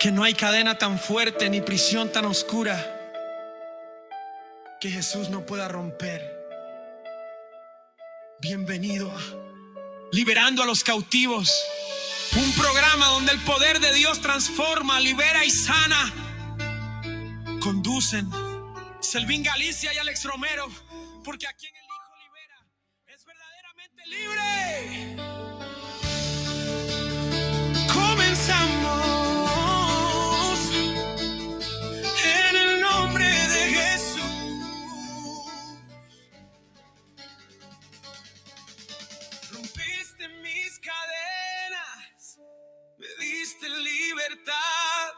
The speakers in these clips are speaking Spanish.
que no hay cadena tan fuerte ni prisión tan oscura que Jesús no pueda romper. Bienvenido a Liberando a los Cautivos, un programa donde el poder de Dios transforma, libera y sana. Conducen Selvin Galicia y Alex Romero, porque a quien el Hijo libera es verdaderamente libre. Comenzamos en el nombre de Jesús. Rompiste mis cadenas, me diste libertad.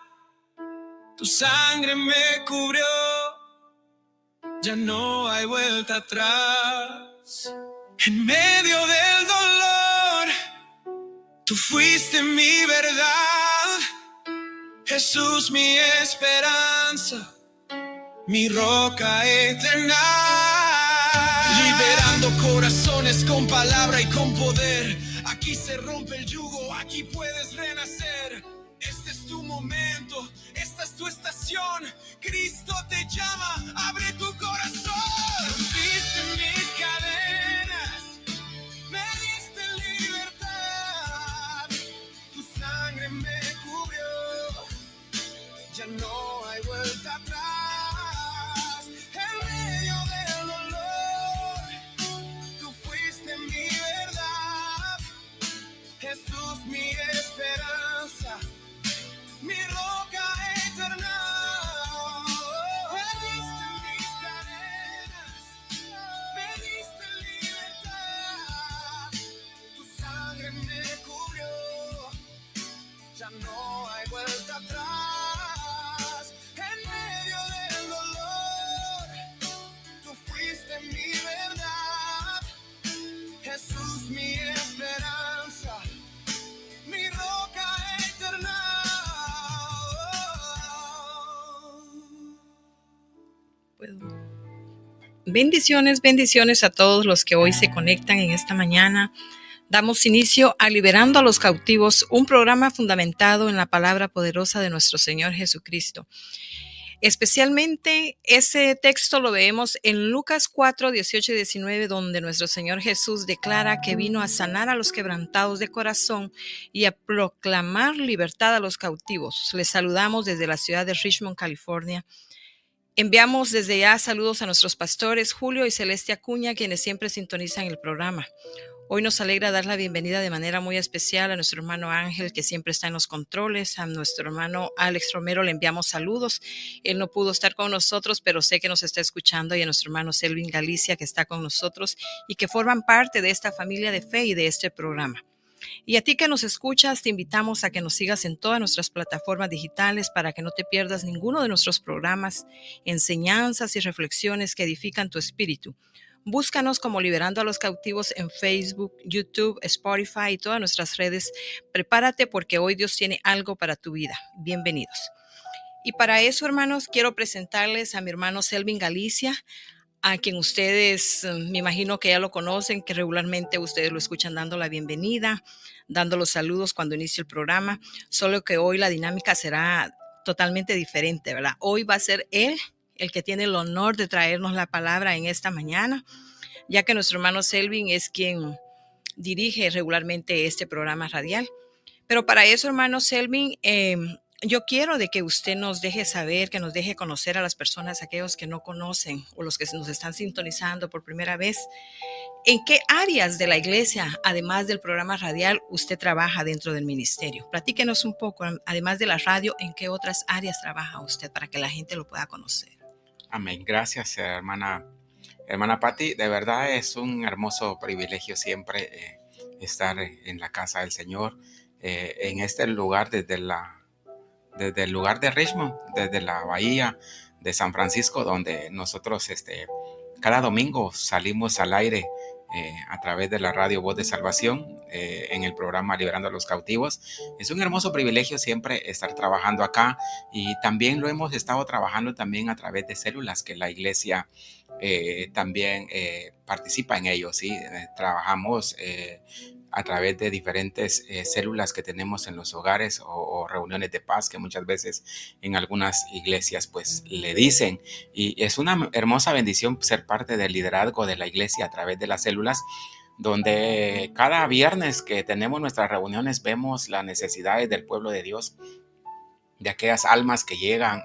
Tu sangre me cubrió, ya no hay vuelta atrás. En medio del dolor, tú fuiste mi verdad. Jesús, mi esperanza, mi roca eterna. Liberando corazones con palabra y con poder. Aquí se rompe el yugo, aquí puedes renacer. Este es tu momento, esta es tu estación. Cristo te llama, abre tu corazón. Rompiste mis cadenas, me diste libertad. Tu sangre me cubrió, ya no hay vuelta atrás. En medio del dolor, tú fuiste mi verdad. Jesús, mi esperanza, mi roca eterna. Me diste mis cadenas, me diste libertad. Tu sangre me cubrió, ya no hay vuelta atrás. En medio del dolor, tú fuiste mi verdad. Jesús, mi esperanza, mi roca eterna. Bendiciones, bendiciones a todos los que hoy se conectan en esta mañana. Damos inicio a Liberando a los Cautivos, un programa fundamentado en la palabra poderosa de nuestro Señor Jesucristo. Especialmente ese texto lo vemos en Lucas 4, 18 y 19, donde nuestro Señor Jesús declara que vino a sanar a los quebrantados de corazón y a proclamar libertad a los cautivos. Les saludamos desde la ciudad de Richmond, California. Enviamos desde ya saludos a nuestros pastores Julio y Celeste Acuña, quienes siempre sintonizan el programa. Hoy nos alegra dar la bienvenida de manera muy especial a nuestro hermano Ángel, que siempre está en los controles. A nuestro hermano Alex Romero le enviamos saludos. Él no pudo estar con nosotros, pero sé que nos está escuchando. Y a nuestro hermano Selvin Galicia, que está con nosotros y que forman parte de esta familia de fe y de este programa. Y a ti que nos escuchas, te invitamos a que nos sigas en todas nuestras plataformas digitales para que no te pierdas ninguno de nuestros programas, enseñanzas y reflexiones que edifican tu espíritu. Búscanos como Liberando a los Cautivos en Facebook, YouTube, Spotify y todas nuestras redes. Prepárate porque hoy Dios tiene algo para tu vida. Bienvenidos. Y para eso, hermanos, quiero presentarles a mi hermano Selvin Galicia, a quien ustedes me imagino que ya lo conocen, que regularmente ustedes lo escuchan dando la bienvenida, dando los saludos cuando inicia el programa, solo que hoy la dinámica será totalmente diferente, ¿verdad? Hoy va a ser él el que tiene el honor de traernos la palabra en esta mañana, ya que nuestro hermano Selvin es quien dirige regularmente este programa radial. Pero para eso, hermano Selvin, yo quiero de que usted nos deje saber, que nos deje conocer a las personas, aquellos que no conocen o los que nos están sintonizando por primera vez, en qué áreas de la iglesia, además del programa radial, usted trabaja dentro del ministerio. Platíquenos un poco, además de la radio, en qué otras áreas trabaja usted para que la gente lo pueda conocer. Amén. Gracias, hermana Patti. De verdad es un hermoso privilegio siempre estar en la casa del Señor, en este lugar desde el lugar de Richmond, desde la bahía de San Francisco, donde nosotros cada domingo salimos al aire a través de la radio Voz de Salvación en el programa Liberando a los Cautivos. Es un hermoso privilegio siempre estar trabajando acá, y también lo hemos estado trabajando también a través de células que la iglesia también participa en ellos, ¿sí? Trabajamos a través de diferentes células que tenemos en los hogares o reuniones de paz que muchas veces en algunas iglesias pues le dicen. Y es una hermosa bendición ser parte del liderazgo de la iglesia a través de las células, donde cada viernes que tenemos nuestras reuniones vemos las necesidades del pueblo de Dios, de aquellas almas que llegan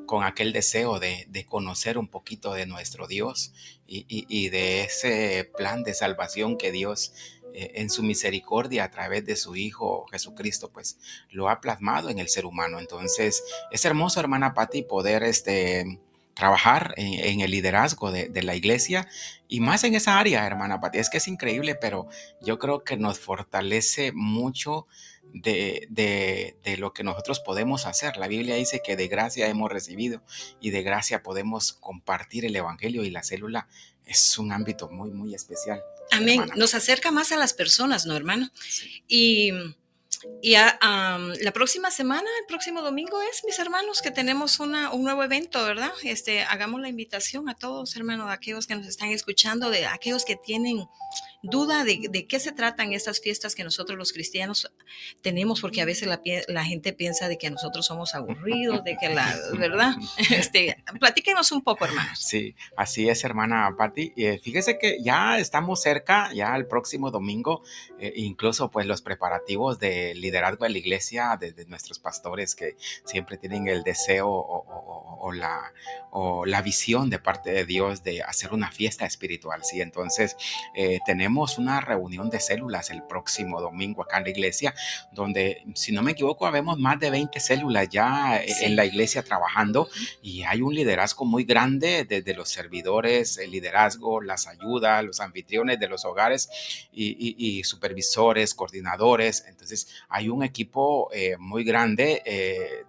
con aquel deseo de conocer un poquito de nuestro Dios y de ese plan de salvación que Dios en su misericordia a través de su Hijo Jesucristo pues lo ha plasmado en el ser humano. Entonces es hermoso, hermana Patti, poder trabajar en el liderazgo de la iglesia y más en esa área, hermana Patti. Es que es increíble, pero yo creo que nos fortalece mucho de lo que nosotros podemos hacer. La Biblia dice que de gracia hemos recibido y de gracia podemos compartir el evangelio, y la célula es un ámbito muy, muy especial. Amén. Hermana. Nos acerca más a las personas, ¿no, hermano? Sí. Y la próxima semana, el próximo domingo mis hermanos, que tenemos un nuevo evento, ¿verdad? Hagamos la invitación a todos, hermanos, a aquellos que nos están escuchando, de aquellos que tienen duda de qué se tratan estas fiestas que nosotros los cristianos tenemos, porque a veces la gente piensa de que nosotros somos aburridos, de que ¿verdad? Platíquenos un poco, hermanos. Sí, así es, hermana Patti. Fíjese que ya estamos cerca, ya el próximo domingo, incluso pues los preparativos de liderazgo de la iglesia, de nuestros pastores que siempre tienen el deseo o la visión de parte de Dios de hacer una fiesta espiritual, ¿sí? Entonces tenemos una reunión de células el próximo domingo acá en la iglesia, donde, si no me equivoco, habemos más de 20 células ya en la iglesia trabajando, y hay un liderazgo muy grande desde los servidores, el liderazgo, las ayudas, los anfitriones de los hogares y supervisores, coordinadores. Entonces hay un equipo muy grande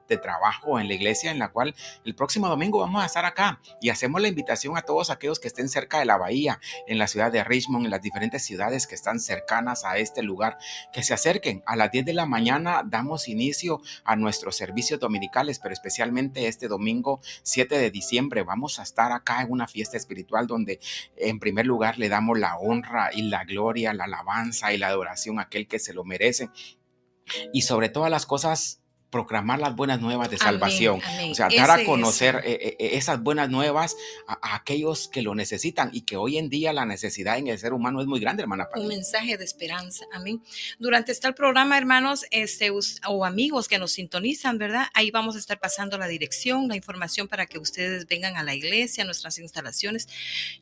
de trabajo en la iglesia, en la cual el próximo domingo vamos a estar acá y hacemos la invitación a todos aquellos que estén cerca de la bahía, en la ciudad de Richmond, en las diferentes ciudades que están cercanas a este lugar, que se acerquen. A las 10 de la mañana damos inicio a nuestros servicios dominicales, pero especialmente este domingo 7 de diciembre vamos a estar acá en una fiesta espiritual donde en primer lugar le damos la honra y la gloria, la alabanza y la adoración a aquel que se lo merece, y sobre todas las cosas proclamar las buenas nuevas de salvación. Amén. O sea, dar a conocer esas buenas nuevas a aquellos que lo necesitan, y que hoy en día la necesidad en el ser humano es muy grande, hermana Patti. Un mensaje de esperanza. Amén. Durante el programa, hermanos, o amigos que nos sintonizan, ¿verdad? Ahí vamos a estar pasando la dirección, la información para que ustedes vengan a la iglesia, a nuestras instalaciones.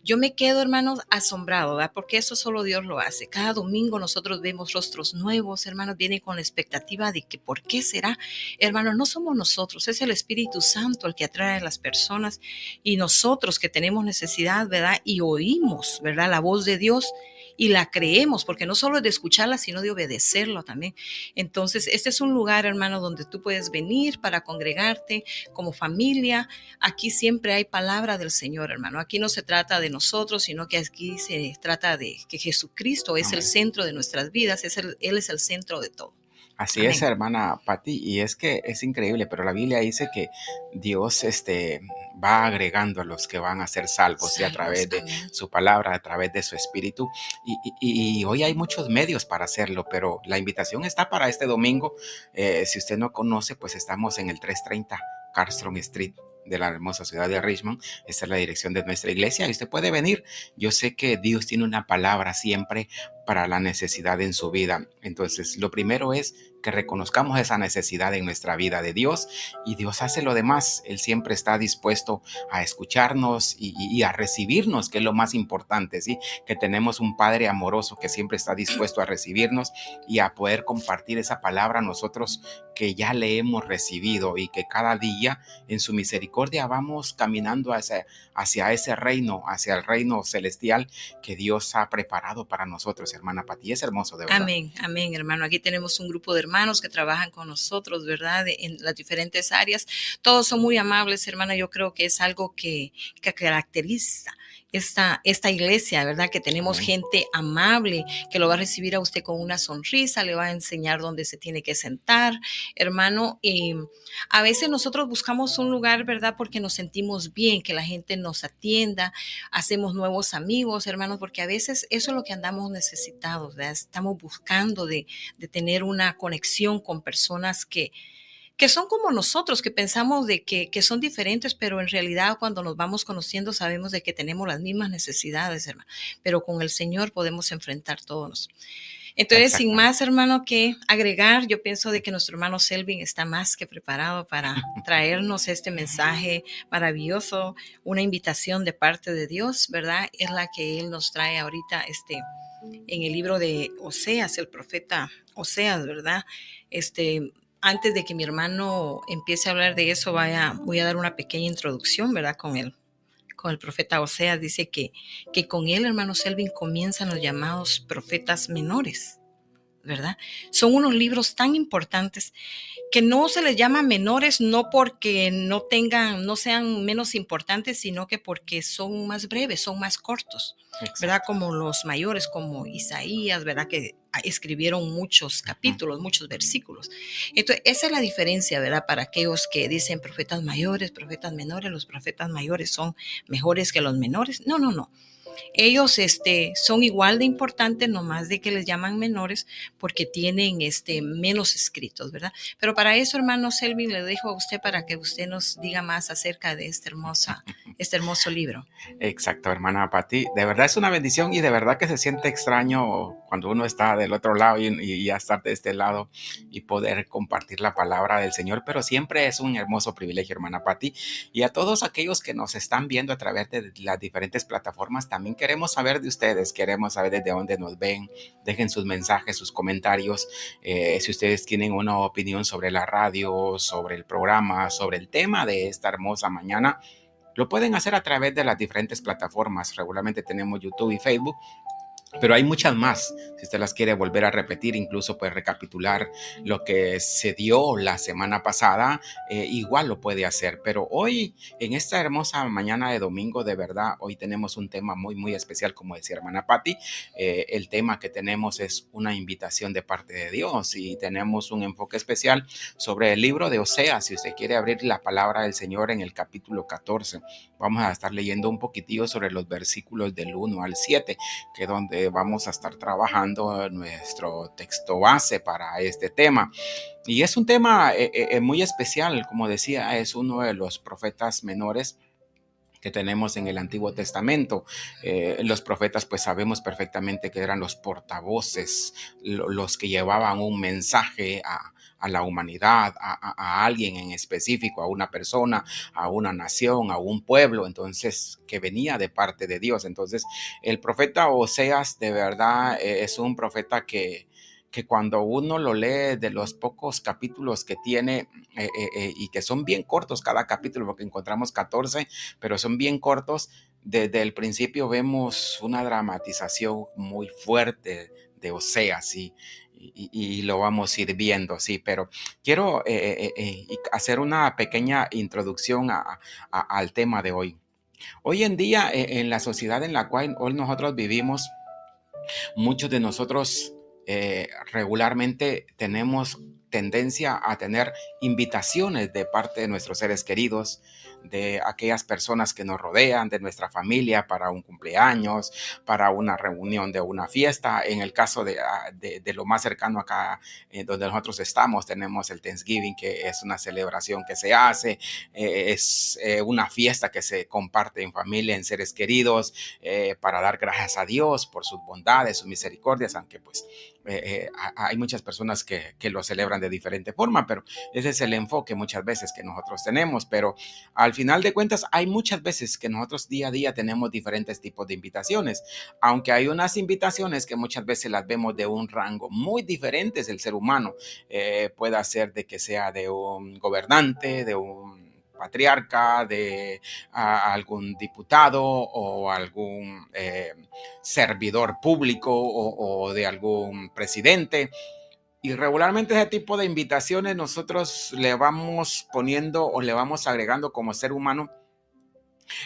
Yo me quedo, hermanos, asombrado, ¿verdad? Porque eso solo Dios lo hace. Cada domingo nosotros vemos rostros nuevos, hermanos, vienen con la expectativa de que ¿por qué será? Hermanos, no somos nosotros, es el Espíritu Santo el que atrae a las personas, y nosotros que tenemos necesidad, ¿verdad? Y oímos, ¿verdad? La voz de Dios y la creemos, porque no solo es de escucharla, sino de obedecerlo también. Entonces, este es un lugar, hermano, donde tú puedes venir para congregarte como familia. Aquí siempre hay palabra del Señor, hermano. Aquí no se trata de nosotros, sino que aquí se trata de que Jesucristo es el centro de nuestras vidas, Él es el centro de todo. Así Amén. es, hermana Patti, y es que es increíble, pero la Biblia dice que Dios va agregando a los que van a ser salvos, y a través de su palabra, a través de su espíritu, y hoy hay muchos medios para hacerlo, pero la invitación está para este domingo. Si usted no conoce, pues estamos en el 330 Carstrom Street de la hermosa ciudad de Richmond. Esta es la dirección de nuestra iglesia y usted puede venir. Yo sé que Dios tiene una palabra siempre para la necesidad en su vida. Entonces, lo primero es que reconozcamos esa necesidad en nuestra vida de Dios, y Dios hace lo demás. Él siempre está dispuesto a escucharnos y a recibirnos, que es lo más importante, ¿sí? Que tenemos un Padre amoroso que siempre está dispuesto a recibirnos y a poder compartir esa palabra a nosotros que ya le hemos recibido, y que cada día en su misericordia vamos caminando hacia ese reino, hacia el reino celestial que Dios ha preparado para nosotros, hermana Patti. Es hermoso, de verdad. Amén, amén, hermano. Aquí tenemos un grupo de hermanos que trabajan con nosotros, ¿verdad? En las diferentes áreas. Todos son muy amables, hermana. Yo creo que es algo que caracteriza esta iglesia, ¿verdad? Que tenemos Amén. gente amable, que lo va a recibir a usted con una sonrisa, le va a enseñar dónde se tiene que sentar, hermano. Y a veces nosotros buscamos un lugar, ¿verdad? Porque nos sentimos bien, que la gente nos atienda, hacemos nuevos amigos, hermanos, porque a veces eso es lo que andamos necesitados, ¿verdad? Estamos buscando de tener una conexión con personas que son como nosotros, que pensamos de que son diferentes, pero en realidad cuando nos vamos conociendo sabemos de que tenemos las mismas necesidades, hermano. Pero con el Señor podemos enfrentar todos. Entonces, sin Exactamente. más, hermano, que agregar, yo pienso de que nuestro hermano Selvin está más que preparado para traernos este mensaje maravilloso, una invitación de parte de Dios, ¿verdad? Es la que Él nos trae ahorita en el libro de Oseas, el profeta Oseas, ¿verdad? Antes de que mi hermano empiece a hablar de eso, voy a dar una pequeña introducción, ¿verdad? Con el profeta Oseas, dice que con él, hermano Selvin, comienzan los llamados profetas menores, ¿verdad? Son unos libros tan importantes que no se les llama menores, no porque no sean menos importantes, sino que porque son más breves, son más cortos, ¿verdad? Exacto. Como los mayores, como Isaías, ¿verdad? Que escribieron muchos Ujú. capítulos, muchos versículos. Entonces, esa es la diferencia, ¿verdad? Para aquellos que dicen profetas mayores, profetas menores, los profetas mayores son mejores que los menores. No, no, no. Ellos son igual de importantes, nomás de que les llaman menores porque tienen menos escritos, ¿verdad? Pero para eso, hermano Selvin, le dejo a usted para que usted nos diga más acerca de este hermoso libro. Exacto, hermana Pati. De verdad es una bendición y de verdad que se siente extraño cuando uno está del otro lado y ya estar de este lado y poder compartir la palabra del Señor, pero siempre es un hermoso privilegio, hermana Pati. Y a todos aquellos que nos están viendo a través de las diferentes plataformas, también queremos saber de ustedes, queremos saber desde dónde nos ven, dejen sus mensajes, sus comentarios, si ustedes tienen una opinión sobre la radio, sobre el programa, sobre el tema de esta hermosa mañana. Lo pueden hacer a través de las diferentes plataformas. Regularmente tenemos YouTube y Facebook, pero hay muchas más. Si usted las quiere volver a repetir, incluso pues recapitular lo que se dio la semana pasada, igual lo puede hacer. Pero hoy, en esta hermosa mañana de domingo, de verdad, hoy tenemos un tema muy, muy especial, como decía hermana Patti. El tema que tenemos es una invitación de parte de Dios y tenemos un enfoque especial sobre el libro de Oseas. Si usted quiere abrir la palabra del Señor en el capítulo 14, vamos a estar leyendo un poquitillo sobre los versículos del 1 al 7, que es donde vamos a estar trabajando nuestro texto base para este tema. Y es un tema muy especial, como decía, es uno de los profetas menores que tenemos en el Antiguo Testamento. Los profetas pues sabemos perfectamente que eran los portavoces, los que llevaban un mensaje a la humanidad, a alguien en específico, a una persona, a una nación, a un pueblo, entonces que venía de parte de Dios. Entonces el profeta Oseas de verdad es un profeta que cuando uno lo lee, de los pocos capítulos que tiene y que son bien cortos cada capítulo, porque encontramos 14, pero son bien cortos, desde el principio vemos una dramatización muy fuerte de Oseas y lo vamos a ir viendo, sí, pero quiero hacer una pequeña introducción al tema de hoy. Hoy en día, en la sociedad en la cual hoy nosotros vivimos, muchos de nosotros regularmente tenemos tendencia a tener invitaciones de parte de nuestros seres queridos, de aquellas personas que nos rodean, de nuestra familia, para un cumpleaños, para una reunión de una fiesta. En el caso de lo más cercano acá, donde nosotros estamos, tenemos el Thanksgiving, que es una celebración que se hace, es una fiesta que se comparte en familia, en seres queridos, para dar gracias a Dios por sus bondades, sus misericordias, aunque pues hay muchas personas que lo celebran de diferente forma, pero ese es el enfoque muchas veces que nosotros tenemos. Pero al final de cuentas hay muchas veces que nosotros día a día tenemos diferentes tipos de invitaciones, aunque hay unas invitaciones que muchas veces las vemos de un rango muy diferente del ser humano. Puede ser de que sea de un gobernante, de un patriarca, de algún diputado o algún servidor público o de algún presidente. Y regularmente ese tipo de invitaciones nosotros le vamos poniendo o le vamos agregando como ser humano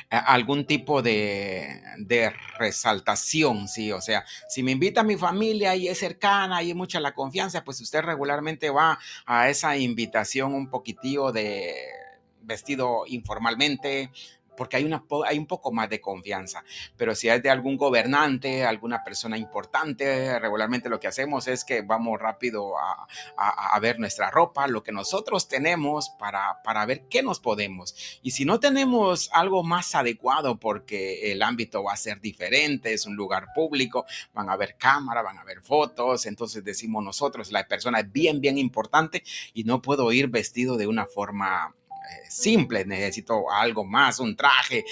algún tipo de resaltación, ¿sí? O sea, si me invita a mi familia y es cercana y es mucha la confianza, pues usted regularmente va a esa invitación un poquitillo de vestido informalmente, porque hay un poco más de confianza. Pero si es de algún gobernante, alguna persona importante, regularmente lo que hacemos es que vamos rápido a ver nuestra ropa, lo que nosotros tenemos para ver qué nos podemos. Y si no tenemos algo más adecuado, porque el ámbito va a ser diferente, es un lugar público, van a haber cámara, van a haber fotos, entonces decimos nosotros, la persona es bien, bien importante y no puedo ir vestido de una forma simple, necesito algo más, un traje,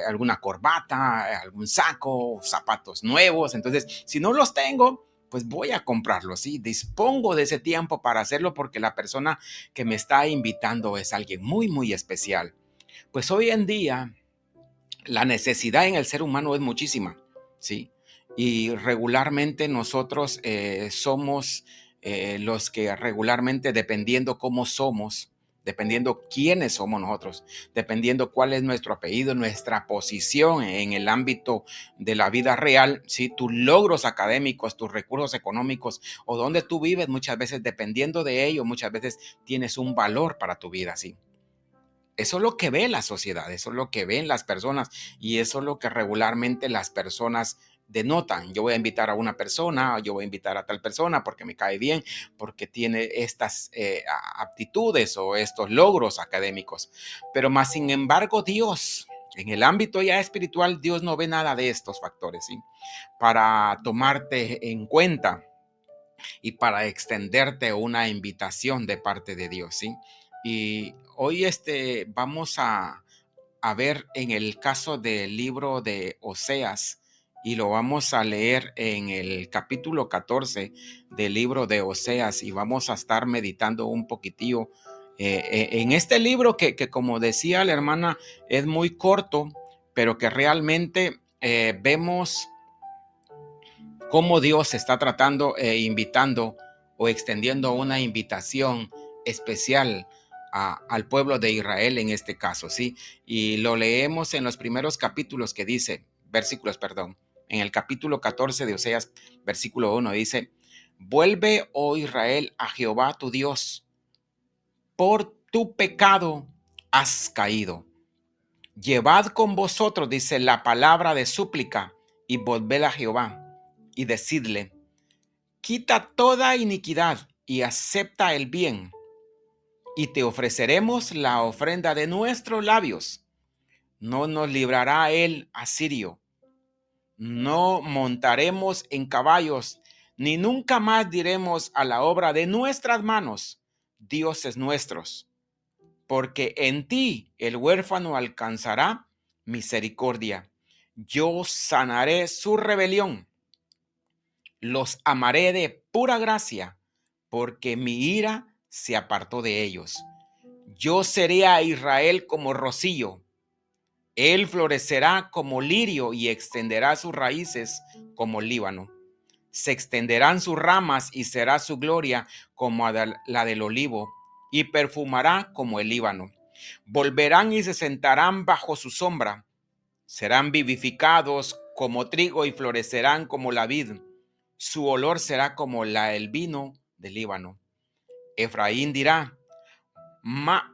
alguna corbata, algún saco, zapatos nuevos. Entonces, si no los tengo, pues voy a comprarlos, ¿sí? Dispongo de ese tiempo para hacerlo porque la persona que me está invitando es alguien muy, muy especial. Pues hoy en día la necesidad en el ser humano es muchísima, ¿sí? Y regularmente nosotros somos los que regularmente, dependiendo cómo somos, dependiendo quiénes somos nosotros, dependiendo cuál es nuestro apellido, nuestra posición en el ámbito de la vida real, ¿sí? Tus logros académicos, tus recursos económicos o donde tú vives, muchas veces dependiendo de ello, muchas veces tienes un valor para tu vida, ¿sí? Eso es lo que ve la sociedad, eso es lo que ven las personas y eso es lo que regularmente las personas denotan. Yo voy a invitar a una persona, yo voy a invitar a tal persona porque me cae bien, porque tiene estas aptitudes o estos logros académicos. Pero más sin embargo, Dios, en el ámbito ya espiritual, Dios no ve nada de estos factores, ¿sí? Para tomarte en cuenta y para extenderte una invitación de parte de Dios, ¿sí? Y hoy vamos a ver en el caso del libro de Oseas y lo vamos a leer en el capítulo 14 del libro de Oseas y vamos a estar meditando un poquitillo en este libro que como decía la hermana es muy corto, pero que realmente vemos cómo Dios está tratando e invitando o extendiendo una invitación especial al pueblo de Israel en este caso, ¿sí? Y lo leemos en los primeros capítulos que dice, versículos, perdón, en el capítulo 14 de Oseas, versículo 1 dice, vuelve, oh Israel, a Jehová tu Dios, por tu pecado has caído. Llevad con vosotros, dice, la palabra de súplica y volved a Jehová y decidle, quita toda iniquidad y acepta el bien, y te ofreceremos la ofrenda de nuestros labios. No nos librará el asirio, no montaremos en caballos, ni nunca más diremos a la obra de nuestras manos, dioses nuestros, porque en ti el huérfano alcanzará misericordia. Yo sanaré su rebelión. Los amaré de pura gracia, porque mi ira se apartó de ellos. Yo seré a Israel como rocío. Él florecerá como lirio y extenderá sus raíces como Líbano. Se extenderán sus ramas y será su gloria como la del olivo, y perfumará como el Líbano. Volverán y se sentarán bajo su sombra. Serán vivificados como trigo y florecerán como la vid. Su olor será como el vino del Líbano. Efraín dirá,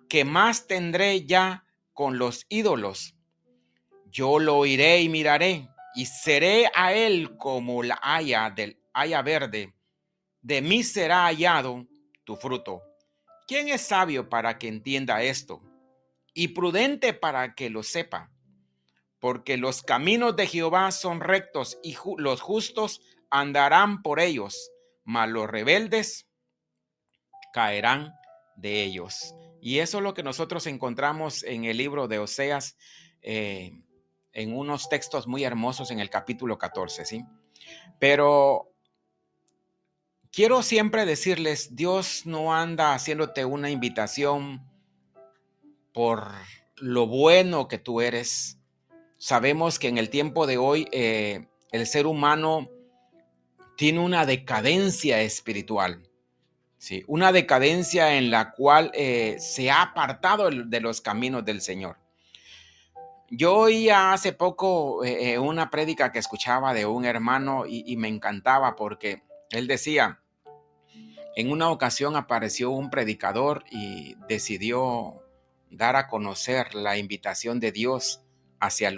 ¿qué más tendré ya con los ídolos? Yo lo oiré y miraré, y seré a él como la haya verde. De mí será hallado tu fruto. ¿Quién es sabio para que entienda esto? Y prudente para que lo sepa. Porque los caminos de Jehová son rectos, y los justos andarán por ellos, mas los rebeldes caerán de ellos. Y eso es lo que nosotros encontramos en el libro de Oseas, en unos textos muy hermosos en el capítulo 14, ¿sí? Pero quiero siempre decirles, Dios no anda haciéndote una invitación por lo bueno que tú eres. Sabemos que en el tiempo de hoy el ser humano tiene una decadencia espiritual, ¿sí? Una decadencia en la cual se ha apartado de los caminos del Señor. Yo oía hace poco una prédica que escuchaba de un hermano y me encantaba porque él decía, en una ocasión apareció un predicador y decidió dar a conocer la invitación de Dios hacia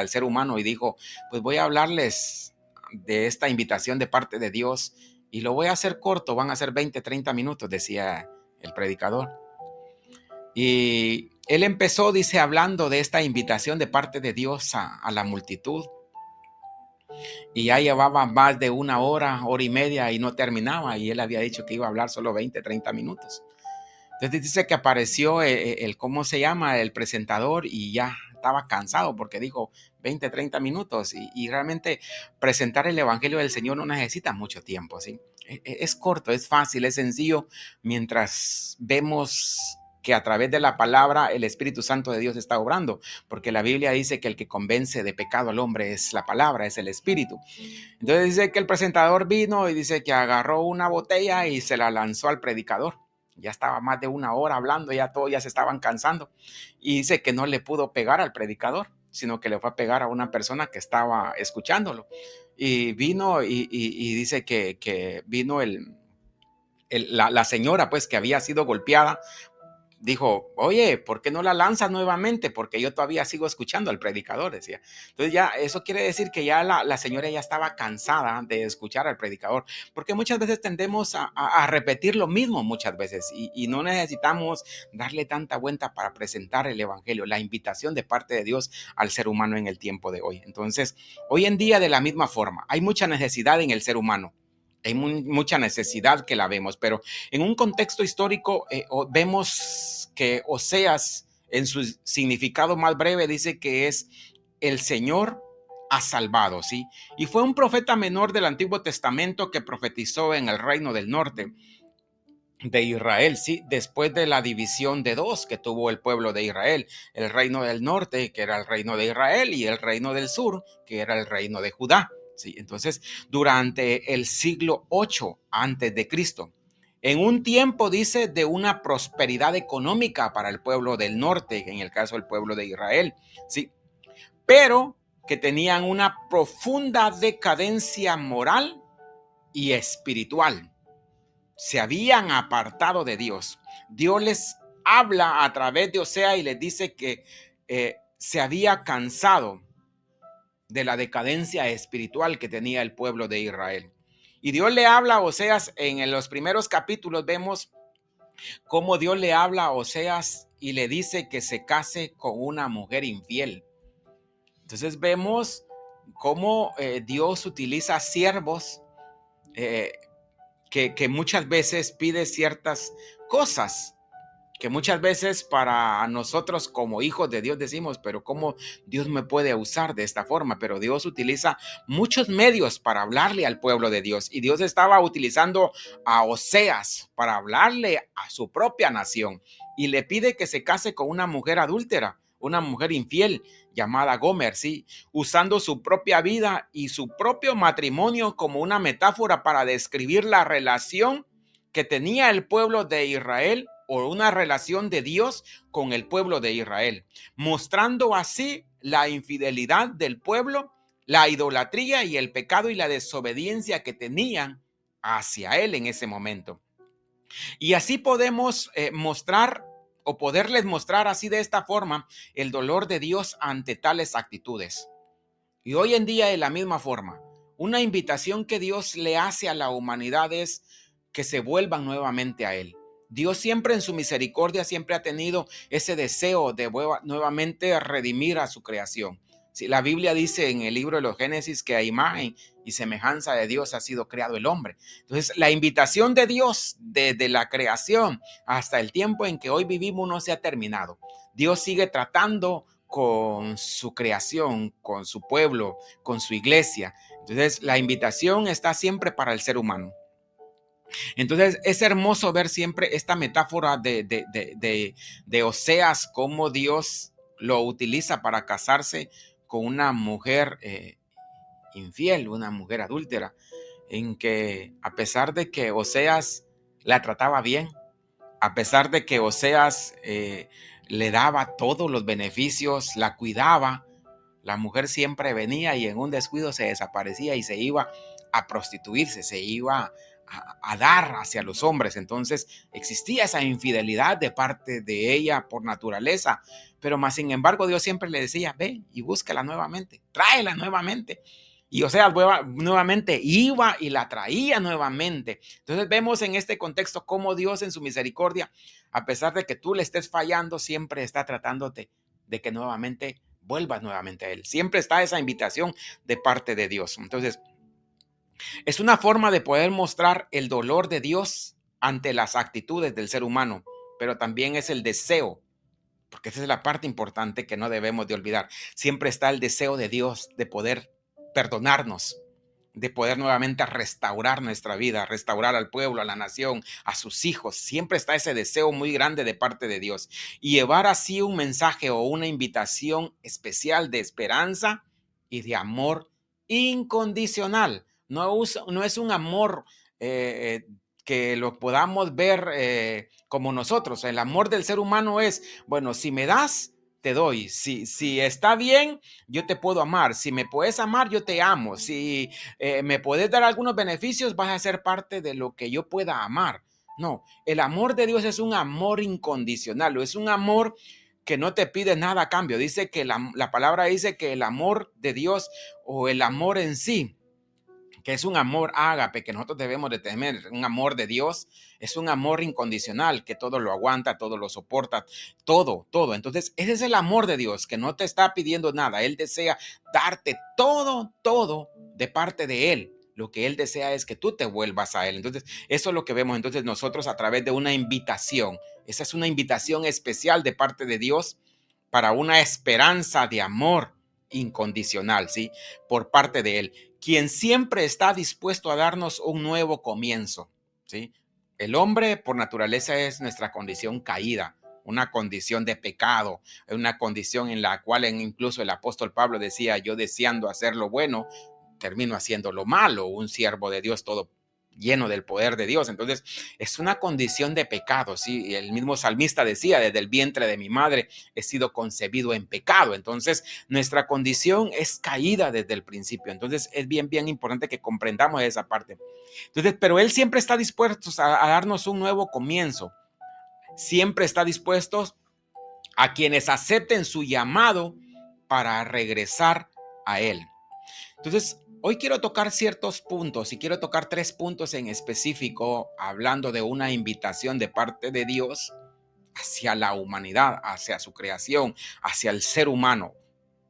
el ser humano y dijo, pues voy a hablarles de esta invitación de parte de Dios y lo voy a hacer corto, van a ser 20, 30 minutos, decía el predicador. Y él empezó, dice, hablando de esta invitación de parte de Dios a la multitud. Y ya llevaba más de una hora, hora y media y no terminaba. Y él había dicho que iba a hablar solo 20, 30 minutos. Entonces dice que apareció ¿cómo se llama? El presentador y ya estaba cansado porque dijo 20, 30 minutos. Y realmente presentar el evangelio del Señor no necesita mucho tiempo, ¿sí? Es corto, es fácil, es sencillo. Mientras vemos que a través de la palabra el Espíritu Santo de Dios está obrando, porque la Biblia dice que el que convence de pecado al hombre es la palabra, es el Espíritu. Entonces dice que el presentador vino y dice que agarró una botella y se la lanzó al predicador. Ya estaba más de una hora hablando, ya todos ya se estaban cansando. Y dice que no le pudo pegar al predicador, sino que le fue a pegar a una persona que estaba escuchándolo. Y vino y dice que vino la señora, pues, que había sido golpeada. Dijo, oye, ¿por qué no la lanzas nuevamente? Porque yo todavía sigo escuchando al predicador, decía. Entonces ya eso quiere decir que ya la señora ya estaba cansada de escuchar al predicador, porque muchas veces tendemos a repetir lo mismo muchas veces y no necesitamos darle tanta vuelta para presentar el evangelio, la invitación de parte de Dios al ser humano en el tiempo de hoy. Entonces, hoy en día de la misma forma, hay mucha necesidad en el ser humano. Hay mucha necesidad que la vemos, pero en un contexto histórico vemos que Oseas, en su significado más breve, dice que es el Señor ha salvado, ¿sí? Y fue un profeta menor del Antiguo Testamento que profetizó en el reino del norte de Israel, ¿sí? Después de la división de dos que tuvo el pueblo de Israel, el reino del norte, que era el reino de Israel, y el reino del sur, que era el reino de Judá. Sí, entonces, durante el siglo 8 antes de Cristo, en un tiempo, dice, de una prosperidad económica para el pueblo del norte, en el caso del pueblo de Israel, sí, pero que tenían una profunda decadencia moral y espiritual. Se habían apartado de Dios. Dios les habla a través de Oseas y les dice que se había cansado de la decadencia espiritual que tenía el pueblo de Israel. Y Dios le habla a Oseas en los primeros capítulos. Vemos cómo Dios le habla a Oseas y le dice que se case con una mujer infiel. Entonces vemos cómo Dios utiliza siervos que muchas veces pide ciertas cosas que muchas veces para nosotros como hijos de Dios decimos, pero ¿cómo Dios me puede usar de esta forma? Pero Dios utiliza muchos medios para hablarle al pueblo de Dios. Y Dios estaba utilizando a Oseas para hablarle a su propia nación. Y le pide que se case con una mujer adúltera, una mujer infiel llamada Gomer, ¿sí? Usando su propia vida y su propio matrimonio como una metáfora para describir la relación que tenía el pueblo de Israel o una relación de Dios con el pueblo de Israel, mostrando así la infidelidad del pueblo, la idolatría y el pecado y la desobediencia que tenían hacia él en ese momento. Y así podemos mostrar o poderles mostrar así de esta forma el dolor de Dios ante tales actitudes. Y hoy en día de la misma forma, una invitación que Dios le hace a la humanidad es que se vuelvan nuevamente a Él. Dios siempre en su misericordia siempre ha tenido ese deseo de nuevamente redimir a su creación. Sí, la Biblia dice en el libro de los Génesis que a imagen y semejanza de Dios ha sido creado el hombre. Entonces, la invitación de Dios desde la creación hasta el tiempo en que hoy vivimos no se ha terminado. Dios sigue tratando con su creación, con su pueblo, con su iglesia. Entonces, la invitación está siempre para el ser humano. Entonces es hermoso ver siempre esta metáfora de Oseas, cómo Dios lo utiliza para casarse con una mujer infiel, una mujer adúltera, en que a pesar de que Oseas la trataba bien, a pesar de que Oseas le daba todos los beneficios, la cuidaba. La mujer siempre venía y en un descuido se desaparecía y se iba a prostituirse, se iba a dar hacia los hombres. Entonces existía esa infidelidad de parte de ella por naturaleza, pero más sin embargo Dios siempre le decía: ve y búscala nuevamente, tráela nuevamente. Y o sea, nuevamente iba y la traía nuevamente. Entonces vemos en este contexto cómo Dios en su misericordia, a pesar de que tú le estés fallando, siempre está tratándote de que nuevamente vuelvas nuevamente a Él. Siempre está esa invitación de parte de Dios. Entonces, es una forma de poder mostrar el dolor de Dios ante las actitudes del ser humano, pero también es el deseo, porque esa es la parte importante que no debemos de olvidar. Siempre está el deseo de Dios de poder perdonarnos, de poder nuevamente restaurar nuestra vida, restaurar al pueblo, a la nación, a sus hijos. Siempre está ese deseo muy grande de parte de Dios. Y llevar así un mensaje o una invitación especial de esperanza y de amor incondicional. No es un amor que lo podamos ver como nosotros. El amor del ser humano es, bueno, si me das, te doy. Si está bien, yo te puedo amar. Si me puedes amar, yo te amo. Si me puedes dar algunos beneficios, vas a ser parte de lo que yo pueda amar. No, el amor de Dios es un amor incondicional, es un amor que no te pide nada a cambio. Dice que la palabra dice que el amor de Dios o el amor en sí, que es un amor ágape que nosotros debemos de tener, un amor de Dios, es un amor incondicional que todo lo aguanta, todo lo soporta, todo. Entonces, ese es el amor de Dios, que no te está pidiendo nada. Él desea darte todo de parte de Él. Lo que Él desea es que tú te vuelvas a Él. Entonces, eso es lo que vemos entonces nosotros a través de una invitación. Esa es una invitación especial de parte de Dios para una esperanza de amor incondicional, ¿sí? Por parte de Él, quien siempre está dispuesto a darnos un nuevo comienzo, ¿sí? El hombre por naturaleza es nuestra condición caída, una condición de pecado, una condición en la cual incluso el apóstol Pablo decía: yo deseando hacer lo bueno, termino haciendo lo malo, un siervo de Dios todo lleno del poder de Dios. Entonces es una condición de pecado, ¿sí? El mismo salmista decía: desde el vientre de mi madre he sido concebido en pecado. Entonces nuestra condición es caída desde el principio. Entonces es bien importante que comprendamos esa parte. Entonces, pero Él siempre está dispuesto a darnos un nuevo comienzo. Siempre está dispuesto a quienes acepten su llamado para regresar a Él. Entonces, hoy quiero tocar ciertos puntos y quiero tocar 3 puntos en específico, hablando de una invitación de parte de Dios hacia la humanidad, hacia su creación, hacia el ser humano.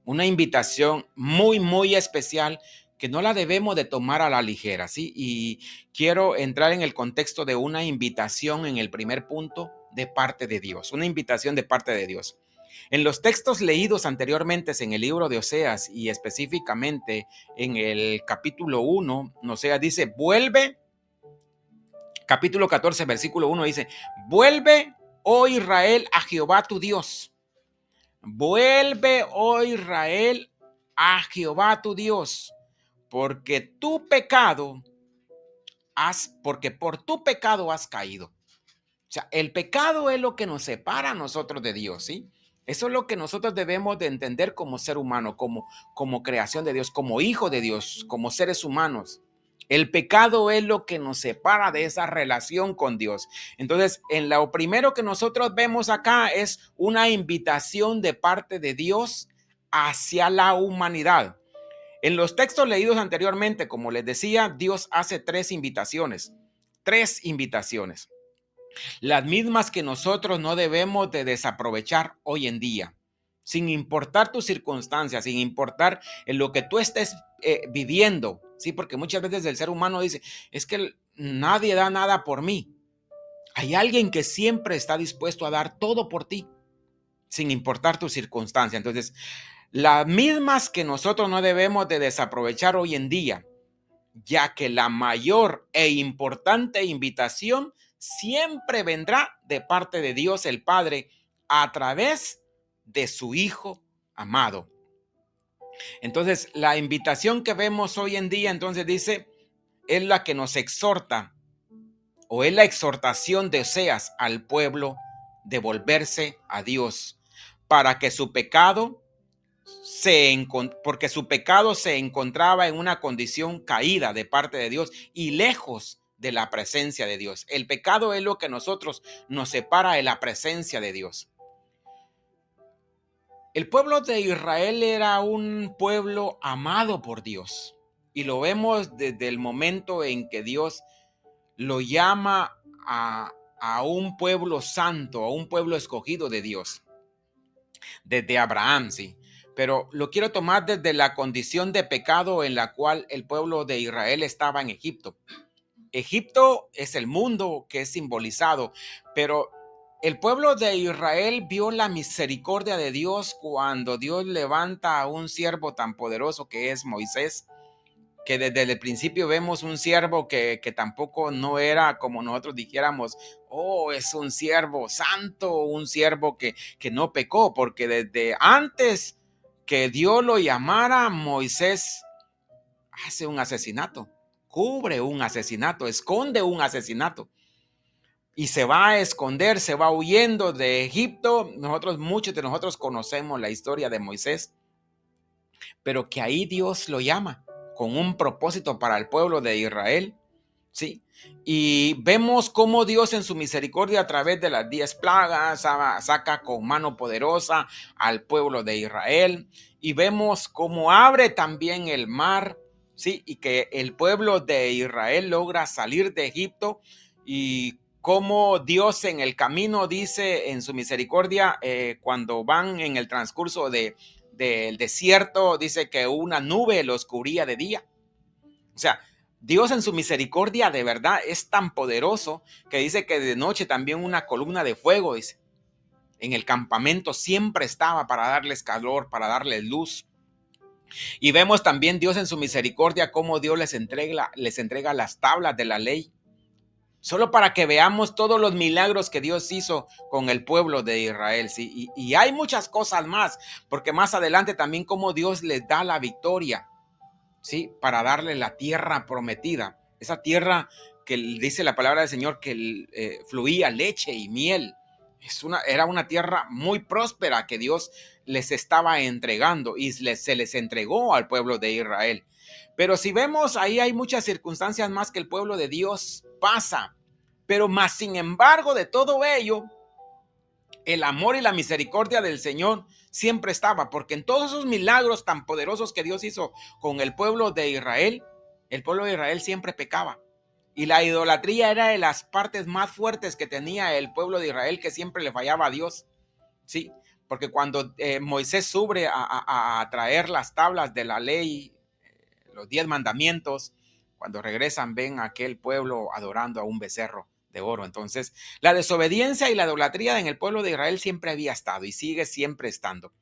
Una invitación muy especial que no la debemos de tomar a la ligera, ¿sí? Y quiero entrar en el contexto de una invitación en el primer punto de parte de Dios, una invitación de parte de Dios. En los textos leídos anteriormente en el libro de Oseas y específicamente en el capítulo 1, Oseas dice: vuelve, capítulo 14, versículo 1 dice: vuelve, oh Israel, a Jehová tu Dios. Vuelve, oh Israel, a Jehová tu Dios, porque por tu pecado has caído. O sea, el pecado es lo que nos separa a nosotros de Dios, ¿sí? Eso es lo que nosotros debemos de entender como ser humano, como creación de Dios, como hijo de Dios, como seres humanos. El pecado es lo que nos separa de esa relación con Dios. Entonces, en lo primero que nosotros vemos acá es una invitación de parte de Dios hacia la humanidad. En los textos leídos anteriormente, como les decía, Dios hace 3 invitaciones. 3 invitaciones. Las mismas que nosotros no debemos de desaprovechar hoy en día, sin importar tus circunstancias, sin importar en lo que tú estés viviendo, ¿sí? Porque muchas veces el ser humano dice: es que nadie da nada por mí. Hay alguien que siempre está dispuesto a dar todo por ti, sin importar tu circunstancia. Entonces, las mismas que nosotros no debemos de desaprovechar hoy en día, ya que la mayor e importante invitación siempre vendrá de parte de Dios el Padre a través de su Hijo amado. Entonces, la invitación que vemos hoy en día, entonces dice, es la que nos exhorta, o es la exhortación de Oseas al pueblo de volverse a Dios, para que porque su pecado se encontraba en una condición caída de parte de Dios y lejos de la presencia de Dios. El pecado es lo que nos separa de la presencia de Dios. El pueblo de Israel era un pueblo amado por Dios, y lo vemos desde el momento en que Dios lo llama a un pueblo santo, a un pueblo escogido de Dios, desde Abraham, sí. Pero lo quiero tomar desde la condición de pecado en la cual el pueblo de Israel estaba en Egipto. Egipto es el mundo que es simbolizado, pero el pueblo de Israel vio la misericordia de Dios cuando Dios levanta a un siervo tan poderoso que es Moisés, que desde el principio vemos un siervo que tampoco no era como nosotros dijéramos, oh, es un siervo santo, un siervo que no pecó, porque desde antes que Dios lo llamara, Moisés hace un asesinato, cubre un asesinato, esconde un asesinato. Y se va a esconder, se va huyendo de Egipto. Muchos de nosotros conocemos la historia de Moisés, pero que ahí Dios lo llama con un propósito para el pueblo de Israel, ¿sí? Y vemos cómo Dios en su misericordia a través de las 10 plagas saca con mano poderosa al pueblo de Israel, y vemos cómo abre también el mar, ¿sí? Y que el pueblo de Israel logra salir de Egipto, y cómo Dios en el camino dice en su misericordia, cuando van en el transcurso del desierto, dice que una nube los cubría de día. O sea, Dios en su misericordia de verdad es tan poderoso que dice que de noche también una columna de fuego, dice, en el campamento siempre estaba para darles calor, para darles luz. Y vemos también Dios en su misericordia cómo Dios les entrega las tablas de la ley, solo para que veamos todos los milagros que Dios hizo con el pueblo de Israel, ¿sí? Y hay muchas cosas más, porque más adelante también cómo Dios les da la victoria, ¿sí? Para darle la tierra prometida, esa tierra que dice la palabra del Señor que fluía leche y miel. Era una tierra muy próspera que Dios les estaba entregando, y se les entregó al pueblo de Israel. Pero si vemos, ahí hay muchas circunstancias más que el pueblo de Dios pasa. Pero más sin embargo de todo ello, el amor y la misericordia del Señor siempre estaba, porque en todos esos milagros tan poderosos que Dios hizo con el pueblo de Israel siempre pecaba. Y la idolatría era de las partes más fuertes que tenía el pueblo de Israel, que siempre le fallaba a Dios, ¿sí? Porque cuando Moisés sube a traer las tablas de la ley, los 10 mandamientos, cuando regresan ven a aquel pueblo adorando a un becerro de oro. Entonces, la desobediencia y la idolatría en el pueblo de Israel siempre había estado y sigue siempre estando.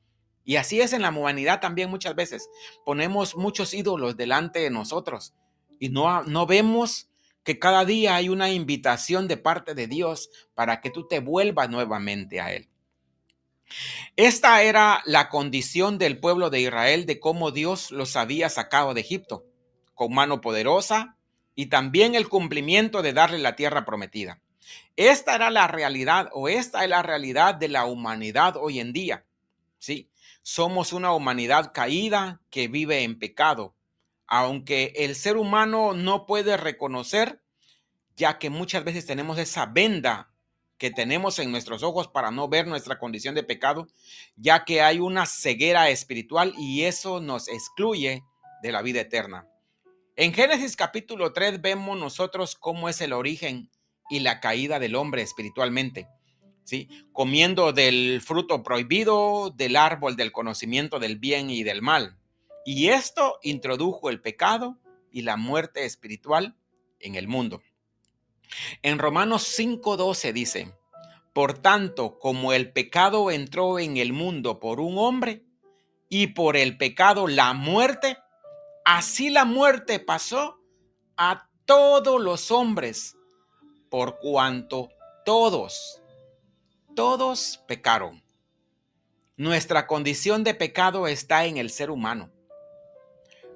Y así es en la humanidad también. Muchas veces ponemos muchos ídolos delante de nosotros y no vemos que cada día hay una invitación de parte de Dios para que tú te vuelvas nuevamente a Él. Esta era la condición del pueblo de Israel, de cómo Dios los había sacado de Egipto con mano poderosa, y también el cumplimiento de darle la tierra prometida. Esta era la realidad, o esta es la realidad de la humanidad hoy en día, ¿sí? Somos una humanidad caída que vive en pecado, aunque el ser humano no puede reconocer, ya que muchas veces tenemos esa venda que tenemos en nuestros ojos para no ver nuestra condición de pecado, ya que hay una ceguera espiritual y eso nos excluye de la vida eterna. En Génesis capítulo 3 vemos nosotros cómo es el origen y la caída del hombre espiritualmente, ¿sí? Comiendo del fruto prohibido del árbol del conocimiento del bien y del mal. Y esto introdujo el pecado y la muerte espiritual en el mundo. En Romanos 5:12 dice: por tanto, como el pecado entró en el mundo por un hombre, y por el pecado la muerte, así la muerte pasó a todos los hombres, por cuanto todos pecaron. Nuestra condición de pecado está en el ser humano.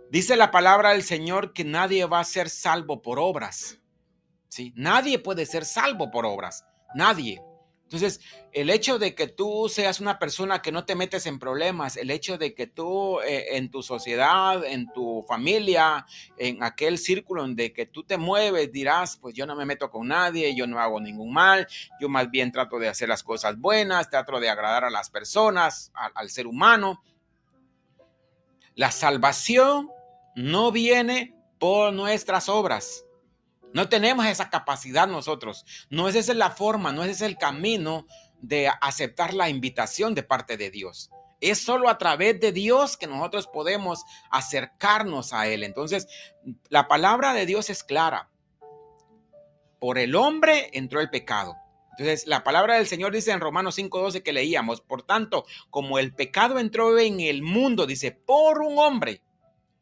Dice la palabra del Señor que nadie va a ser salvo por obras, ¿sí? Nadie puede ser salvo por obras, nadie. Entonces, el hecho de que tú seas una persona que no te metes en problemas, el hecho de que tú en tu sociedad, en tu familia, en aquel círculo en de que tú te mueves, dirás, pues yo no me meto con nadie, yo no hago ningún mal, yo más bien trato de hacer las cosas buenas, trato de agradar a las personas, al ser humano. La salvación no viene por nuestras obras. No tenemos esa capacidad nosotros. No es esa la forma, no es ese el camino de aceptar la invitación de parte de Dios. Es solo a través de Dios que nosotros podemos acercarnos a Él. Entonces, la palabra de Dios es clara. Por el hombre entró el pecado. Entonces, la palabra del Señor dice en Romanos 5:12 que leíamos, por tanto, como el pecado entró en el mundo, dice, por un hombre,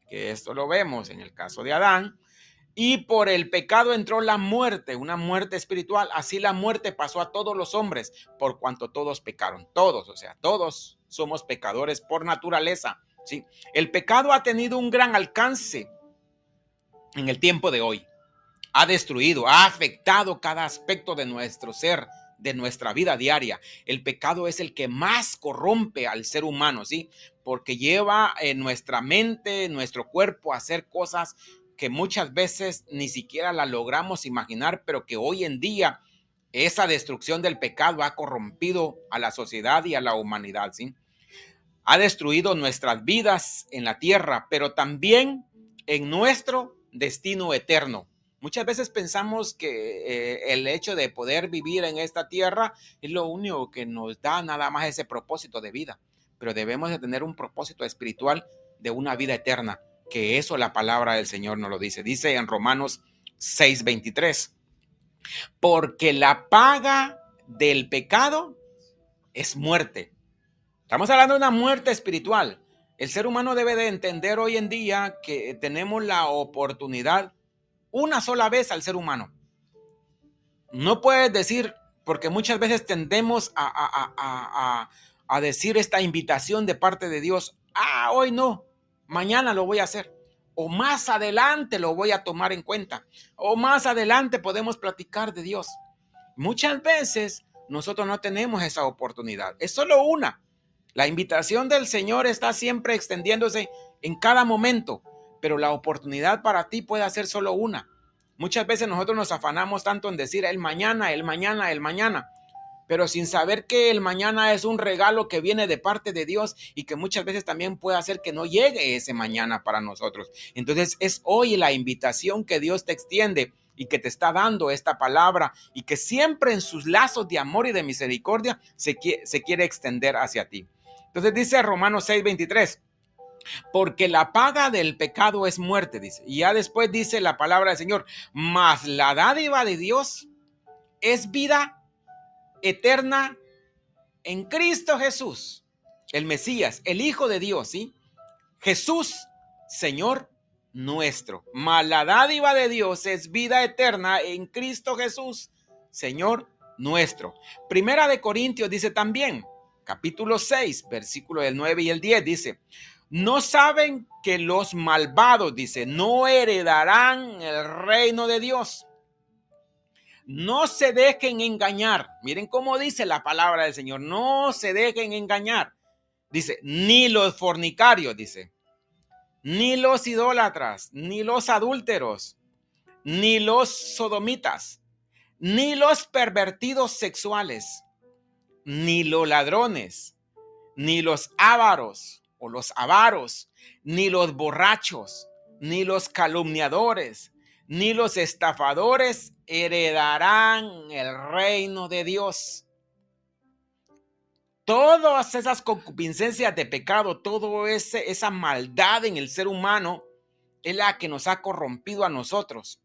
que esto lo vemos en el caso de Adán, y por el pecado entró la muerte, una muerte espiritual. Así la muerte pasó a todos los hombres, por cuanto todos pecaron. Todos, o sea, todos somos pecadores por naturaleza, ¿sí? El pecado ha tenido un gran alcance en el tiempo de hoy. Ha destruido, ha afectado cada aspecto de nuestro ser, de nuestra vida diaria. El pecado es el que más corrompe al ser humano, ¿sí? Porque lleva en nuestra mente, en nuestro cuerpo a hacer cosas que muchas veces ni siquiera la logramos imaginar, pero que hoy en día esa destrucción del pecado ha corrompido a la sociedad y a la humanidad, ¿sí? Ha destruido nuestras vidas en la tierra, pero también en nuestro destino eterno. Muchas veces pensamos que el hecho de poder vivir en esta tierra es lo único que nos da nada más ese propósito de vida, pero debemos de tener un propósito espiritual de una vida eterna, que eso la palabra del Señor nos lo dice. Dice en Romanos 6:23, porque la paga del pecado es muerte. Estamos hablando de una muerte espiritual. El ser humano debe de entender hoy en día que tenemos la oportunidad una sola vez al ser humano. No puedes decir, porque muchas veces tendemos a decir esta invitación de parte de Dios, hoy no, mañana lo voy a hacer, o más adelante lo voy a tomar en cuenta, o más adelante podemos platicar de Dios. Muchas veces nosotros no tenemos esa oportunidad, es solo una. La invitación del Señor está siempre extendiéndose en cada momento, pero la oportunidad para ti puede ser solo una. Muchas veces nosotros nos afanamos tanto en decir el mañana, el mañana, el mañana, pero sin saber que el mañana es un regalo que viene de parte de Dios y que muchas veces también puede hacer que no llegue ese mañana para nosotros. Entonces es hoy la invitación que Dios te extiende y que te está dando esta palabra y que siempre en sus lazos de amor y de misericordia se quiere extender hacia ti. Entonces dice Romanos 6:23, porque la paga del pecado es muerte, dice. Y ya después dice la palabra del Señor, mas la dádiva de Dios es vida eterna en Cristo Jesús, el Mesías, el Hijo de Dios, ¿sí? Jesús, Señor nuestro. Mas la dádiva de Dios es vida eterna en Cristo Jesús, Señor nuestro. Primera de Corintios dice también, capítulo 6, versículo del 9 y el 10, dice, no saben que los malvados, dice, no heredarán el reino de Dios. No se dejen engañar. Miren cómo dice la palabra del Señor. No se dejen engañar. Dice, ni los fornicarios, dice, ni los idólatras, ni los adúlteros, ni los sodomitas, ni los pervertidos sexuales, ni los ladrones, ni los ávaros o los avaros, ni los borrachos, ni los calumniadores, ni los estafadores heredarán el reino de Dios. Todas esas concupiscencias de pecado, toda esa maldad en el ser humano es la que nos ha corrompido a nosotros.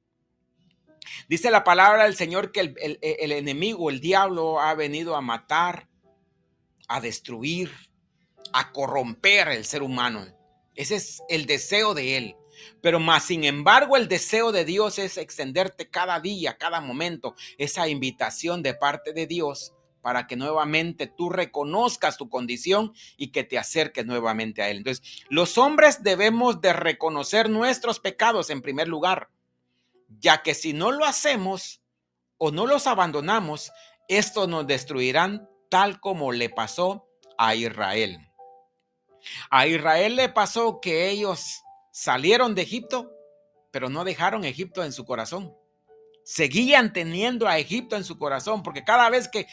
Dice la palabra del Señor que el enemigo, el diablo, ha venido a matar, a destruir, a corromper el ser humano. Ese es el deseo de él. Pero más sin embargo, el deseo de Dios es extenderte cada día, cada momento, esa invitación de parte de Dios para que nuevamente tú reconozcas tu condición y que te acerques nuevamente a Él. Entonces, los hombres debemos de reconocer nuestros pecados en primer lugar, ya que si no lo hacemos o no los abandonamos, estos nos destruirán tal como le pasó a Israel. A Israel le pasó que ellos salieron de Egipto, pero no dejaron Egipto en su corazón. Seguían teniendo a Egipto en su corazón, porque cada vez que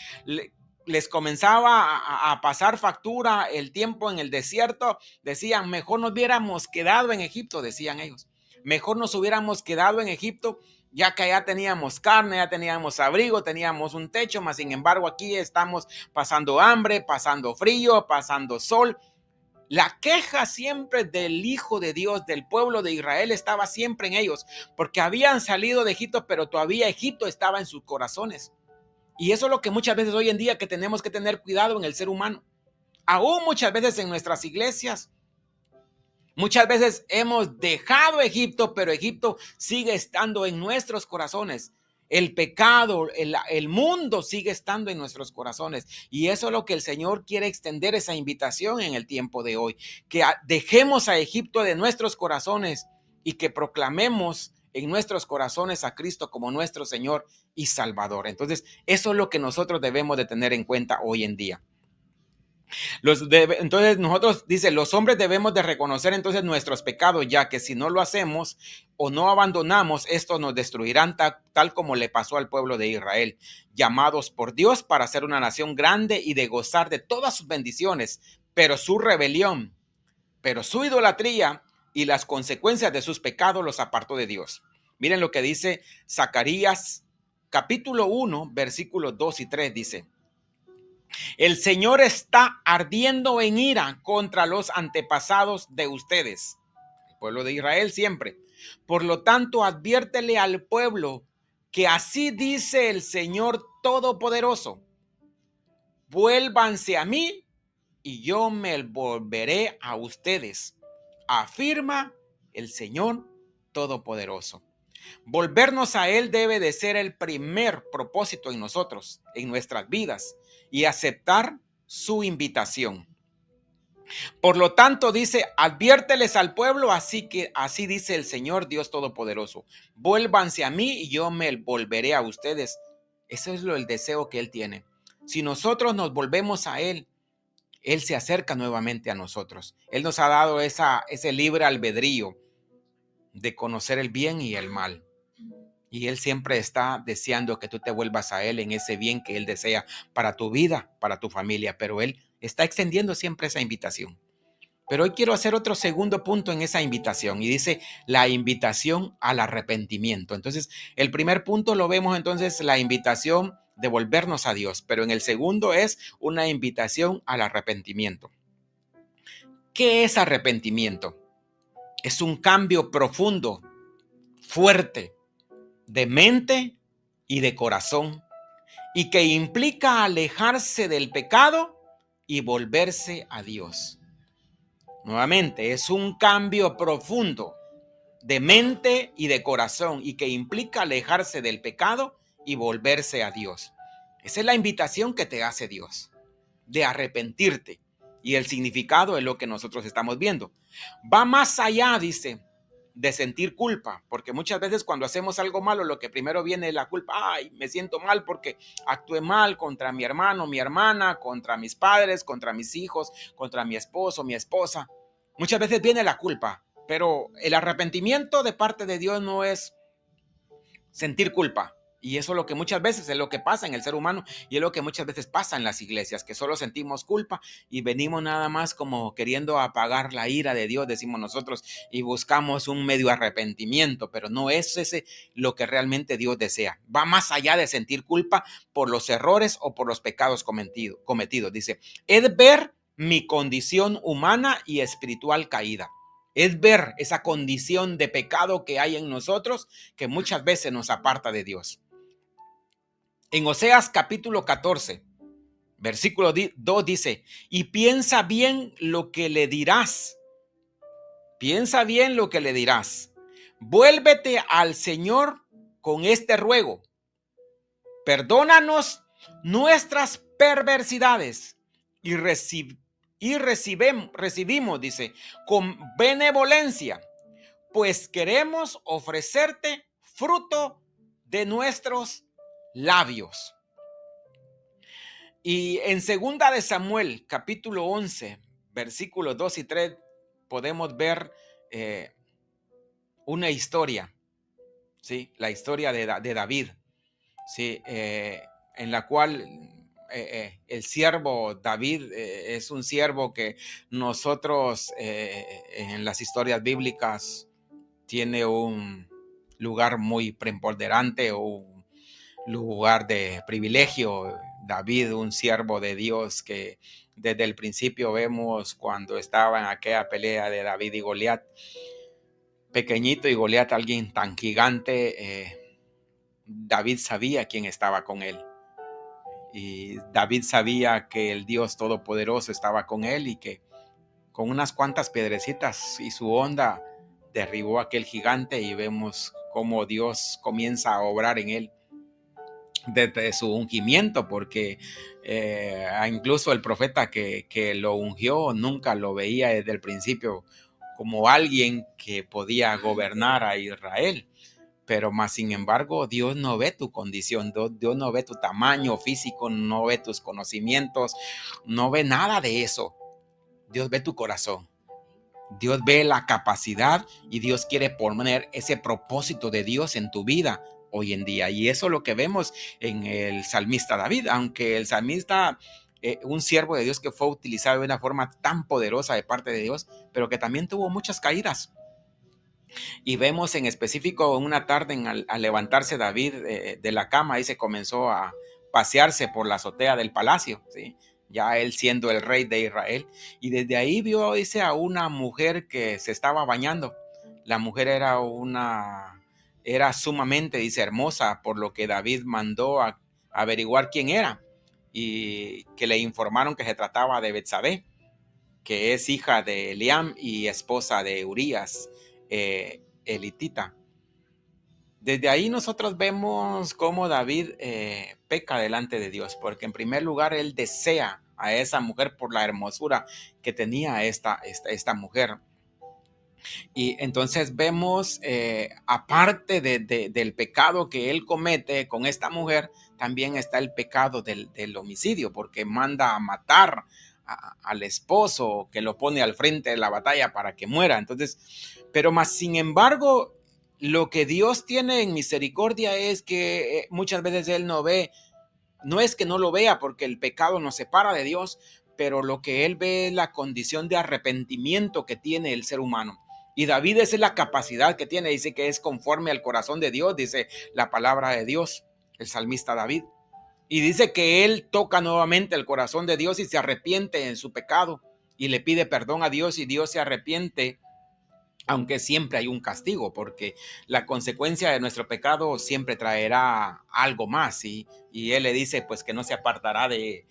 les comenzaba a pasar factura el tiempo en el desierto, decían, mejor nos hubiéramos quedado en Egipto, decían ellos. Mejor nos hubiéramos quedado en Egipto, ya que allá teníamos carne, ya teníamos abrigo, teníamos un techo, mas sin embargo aquí estamos pasando hambre, pasando frío, pasando sol. La queja siempre del Hijo de Dios, del pueblo de Israel, estaba siempre en ellos, porque habían salido de Egipto, pero todavía Egipto estaba en sus corazones. Y eso es lo que muchas veces hoy en día que tenemos que tener cuidado en el ser humano. Aún muchas veces en nuestras iglesias, muchas veces hemos dejado Egipto, pero Egipto sigue estando en nuestros corazones. El pecado, el mundo sigue estando en nuestros corazones. Y eso es lo que el Señor quiere extender, esa invitación en el tiempo de hoy. Que dejemos a Egipto de nuestros corazones y que proclamemos en nuestros corazones a Cristo como nuestro Señor y Salvador. Entonces, eso es lo que nosotros debemos de tener en cuenta hoy en día. Entonces nosotros, dice, los hombres debemos de reconocer entonces nuestros pecados, ya que si no lo hacemos o no abandonamos, estos nos destruirán tal como le pasó al pueblo de Israel, llamados por Dios para ser una nación grande y de gozar de todas sus bendiciones, pero su rebelión, pero su idolatría y las consecuencias de sus pecados los apartó de Dios. Miren lo que dice Zacarías capítulo 1, versículos 2 y 3, dice: el Señor está ardiendo en ira contra los antepasados de ustedes, el pueblo de Israel siempre. Por lo tanto, adviértele al pueblo que así dice el Señor Todopoderoso: vuélvanse a mí y yo me volveré a ustedes, afirma el Señor Todopoderoso. Volvernos a Él debe de ser el primer propósito en nosotros, en nuestras vidas, y aceptar su invitación. Por lo tanto, dice, adviérteles al pueblo, así dice el Señor Dios Todopoderoso: vuélvanse a mí y yo me volveré a ustedes. Eso es el deseo que Él tiene. Si nosotros nos volvemos a Él, Él se acerca nuevamente a nosotros. Él nos ha dado ese libre albedrío de conocer el bien y el mal. Y Él siempre está deseando que tú te vuelvas a Él en ese bien que Él desea para tu vida, para tu familia. Pero Él está extendiendo siempre esa invitación. Pero hoy quiero hacer otro segundo punto en esa invitación. Y dice la invitación al arrepentimiento. Entonces, el primer punto lo vemos entonces la invitación de volvernos a Dios. Pero en el segundo es una invitación al arrepentimiento. ¿Qué es arrepentimiento? Es un cambio profundo, fuerte, de mente y de corazón, y que implica alejarse del pecado y volverse a Dios. Nuevamente, es un cambio profundo de mente y de corazón, y que implica alejarse del pecado y volverse a Dios. Esa es la invitación que te hace Dios, de arrepentirte. Y el significado es lo que nosotros estamos viendo. Va más allá, dice, de sentir culpa, porque muchas veces cuando hacemos algo malo, lo que primero viene es la culpa. Ay, me siento mal porque actué mal contra mi hermano, mi hermana, contra mis padres, contra mis hijos, contra mi esposo, mi esposa. Muchas veces viene la culpa, pero el arrepentimiento de parte de Dios no es sentir culpa. Y eso es lo que muchas veces es lo que pasa en el ser humano, y es lo que muchas veces pasa en las iglesias, que solo sentimos culpa y venimos nada más como queriendo apagar la ira de Dios, decimos nosotros, y buscamos un medio arrepentimiento, pero no es ese lo que realmente Dios desea. Va más allá de sentir culpa por los errores o por los pecados cometidos. Dice, es ver mi condición humana y espiritual caída. Es ver esa condición de pecado que hay en nosotros, que muchas veces nos aparta de Dios. En Oseas capítulo 14, versículo 2 dice, y piensa bien lo que le dirás. Piensa bien lo que le dirás. Vuélvete al Señor con este ruego. Perdónanos nuestras perversidades y recibimos, dice, con benevolencia, pues queremos ofrecerte fruto de nuestros labios. Y en segunda de Samuel, capítulo 11, versículos 2 y 3, podemos ver una historia, ¿sí? La historia de David, ¿sí? En la cual el siervo David es un siervo que nosotros en las historias bíblicas tiene un lugar muy preponderante o un lugar de privilegio. David, un siervo de Dios que desde el principio vemos cuando estaba en aquella pelea de David y Goliat, pequeñito y Goliat alguien tan gigante, David sabía quién estaba con él. Y David sabía que el Dios Todopoderoso estaba con él y que con unas cuantas piedrecitas y su onda derribó a aquel gigante, y vemos cómo Dios comienza a obrar en él desde su ungimiento, porque incluso el profeta que lo ungió nunca lo veía desde el principio como alguien que podía gobernar a Israel. Pero más sin embargo, Dios no ve tu condición, Dios no ve tu tamaño físico, no ve tus conocimientos, no ve nada de eso. Dios ve tu corazón. Dios ve la capacidad y Dios quiere poner ese propósito de Dios en tu vida hoy en día. Y eso es lo que vemos en el salmista David, aunque el salmista, un siervo de Dios que fue utilizado de una forma tan poderosa de parte de Dios, pero que también tuvo muchas caídas. Y vemos en específico una tarde al levantarse David de la cama, y se comenzó a pasearse por la azotea del palacio, ¿sí? Ya él siendo el rey de Israel, y desde ahí vio, dice, a una mujer que se estaba bañando. La mujer era sumamente, dice, hermosa, por lo que David mandó a averiguar quién era, y que le informaron que se trataba de Betsabé, que es hija de Eliam y esposa de Urías, elitita. Desde ahí nosotros vemos cómo David peca delante de Dios, porque en primer lugar él desea a esa mujer por la hermosura que tenía esta mujer. Y entonces vemos, aparte del pecado que él comete con esta mujer, también está el pecado del homicidio, porque manda a matar al esposo, que lo pone al frente de la batalla para que muera. Entonces, pero más sin embargo, lo que Dios tiene en misericordia es que muchas veces él no ve, no es que no lo vea, porque el pecado nos separa de Dios, pero lo que él ve es la condición de arrepentimiento que tiene el ser humano. Y David, esa es la capacidad que tiene, dice que es conforme al corazón de Dios, dice la palabra de Dios, el salmista David. Y dice que él toca nuevamente el corazón de Dios y se arrepiente en su pecado y le pide perdón a Dios, y Dios se arrepiente, aunque siempre hay un castigo, porque la consecuencia de nuestro pecado siempre traerá algo más, y él le dice pues que no se apartará de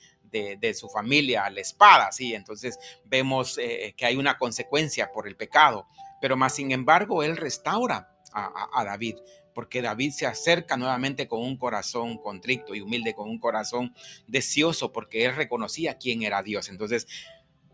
su familia a la espada, ¿sí? Entonces vemos que hay una consecuencia por el pecado, pero más sin embargo él restaura a David, porque David se acerca nuevamente con un corazón contrito y humilde, con un corazón deseoso, porque él reconocía quién era Dios. Entonces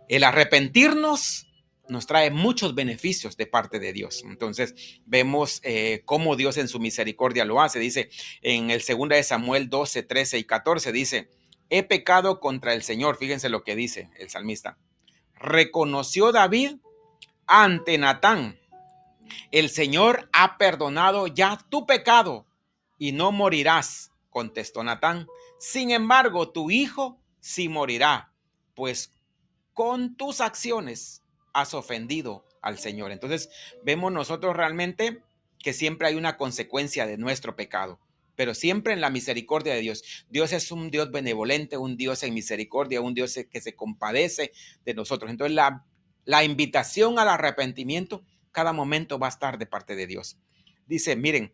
el arrepentirnos nos trae muchos beneficios de parte de Dios. Entonces vemos cómo Dios en su misericordia lo hace. Dice en el 2 de Samuel 12, 13 y 14, dice: he pecado contra el Señor. Fíjense lo que dice el salmista. Reconoció David ante Natán: el Señor ha perdonado ya tu pecado y no morirás. Contestó Natán: sin embargo, tu hijo sí morirá, pues con tus acciones has ofendido al Señor. Entonces vemos nosotros realmente que siempre hay una consecuencia de nuestro pecado, pero siempre en la misericordia de Dios. Dios es un Dios benevolente, un Dios en misericordia, un Dios que se compadece de nosotros. Entonces la invitación al arrepentimiento cada momento va a estar de parte de Dios. Dice, miren,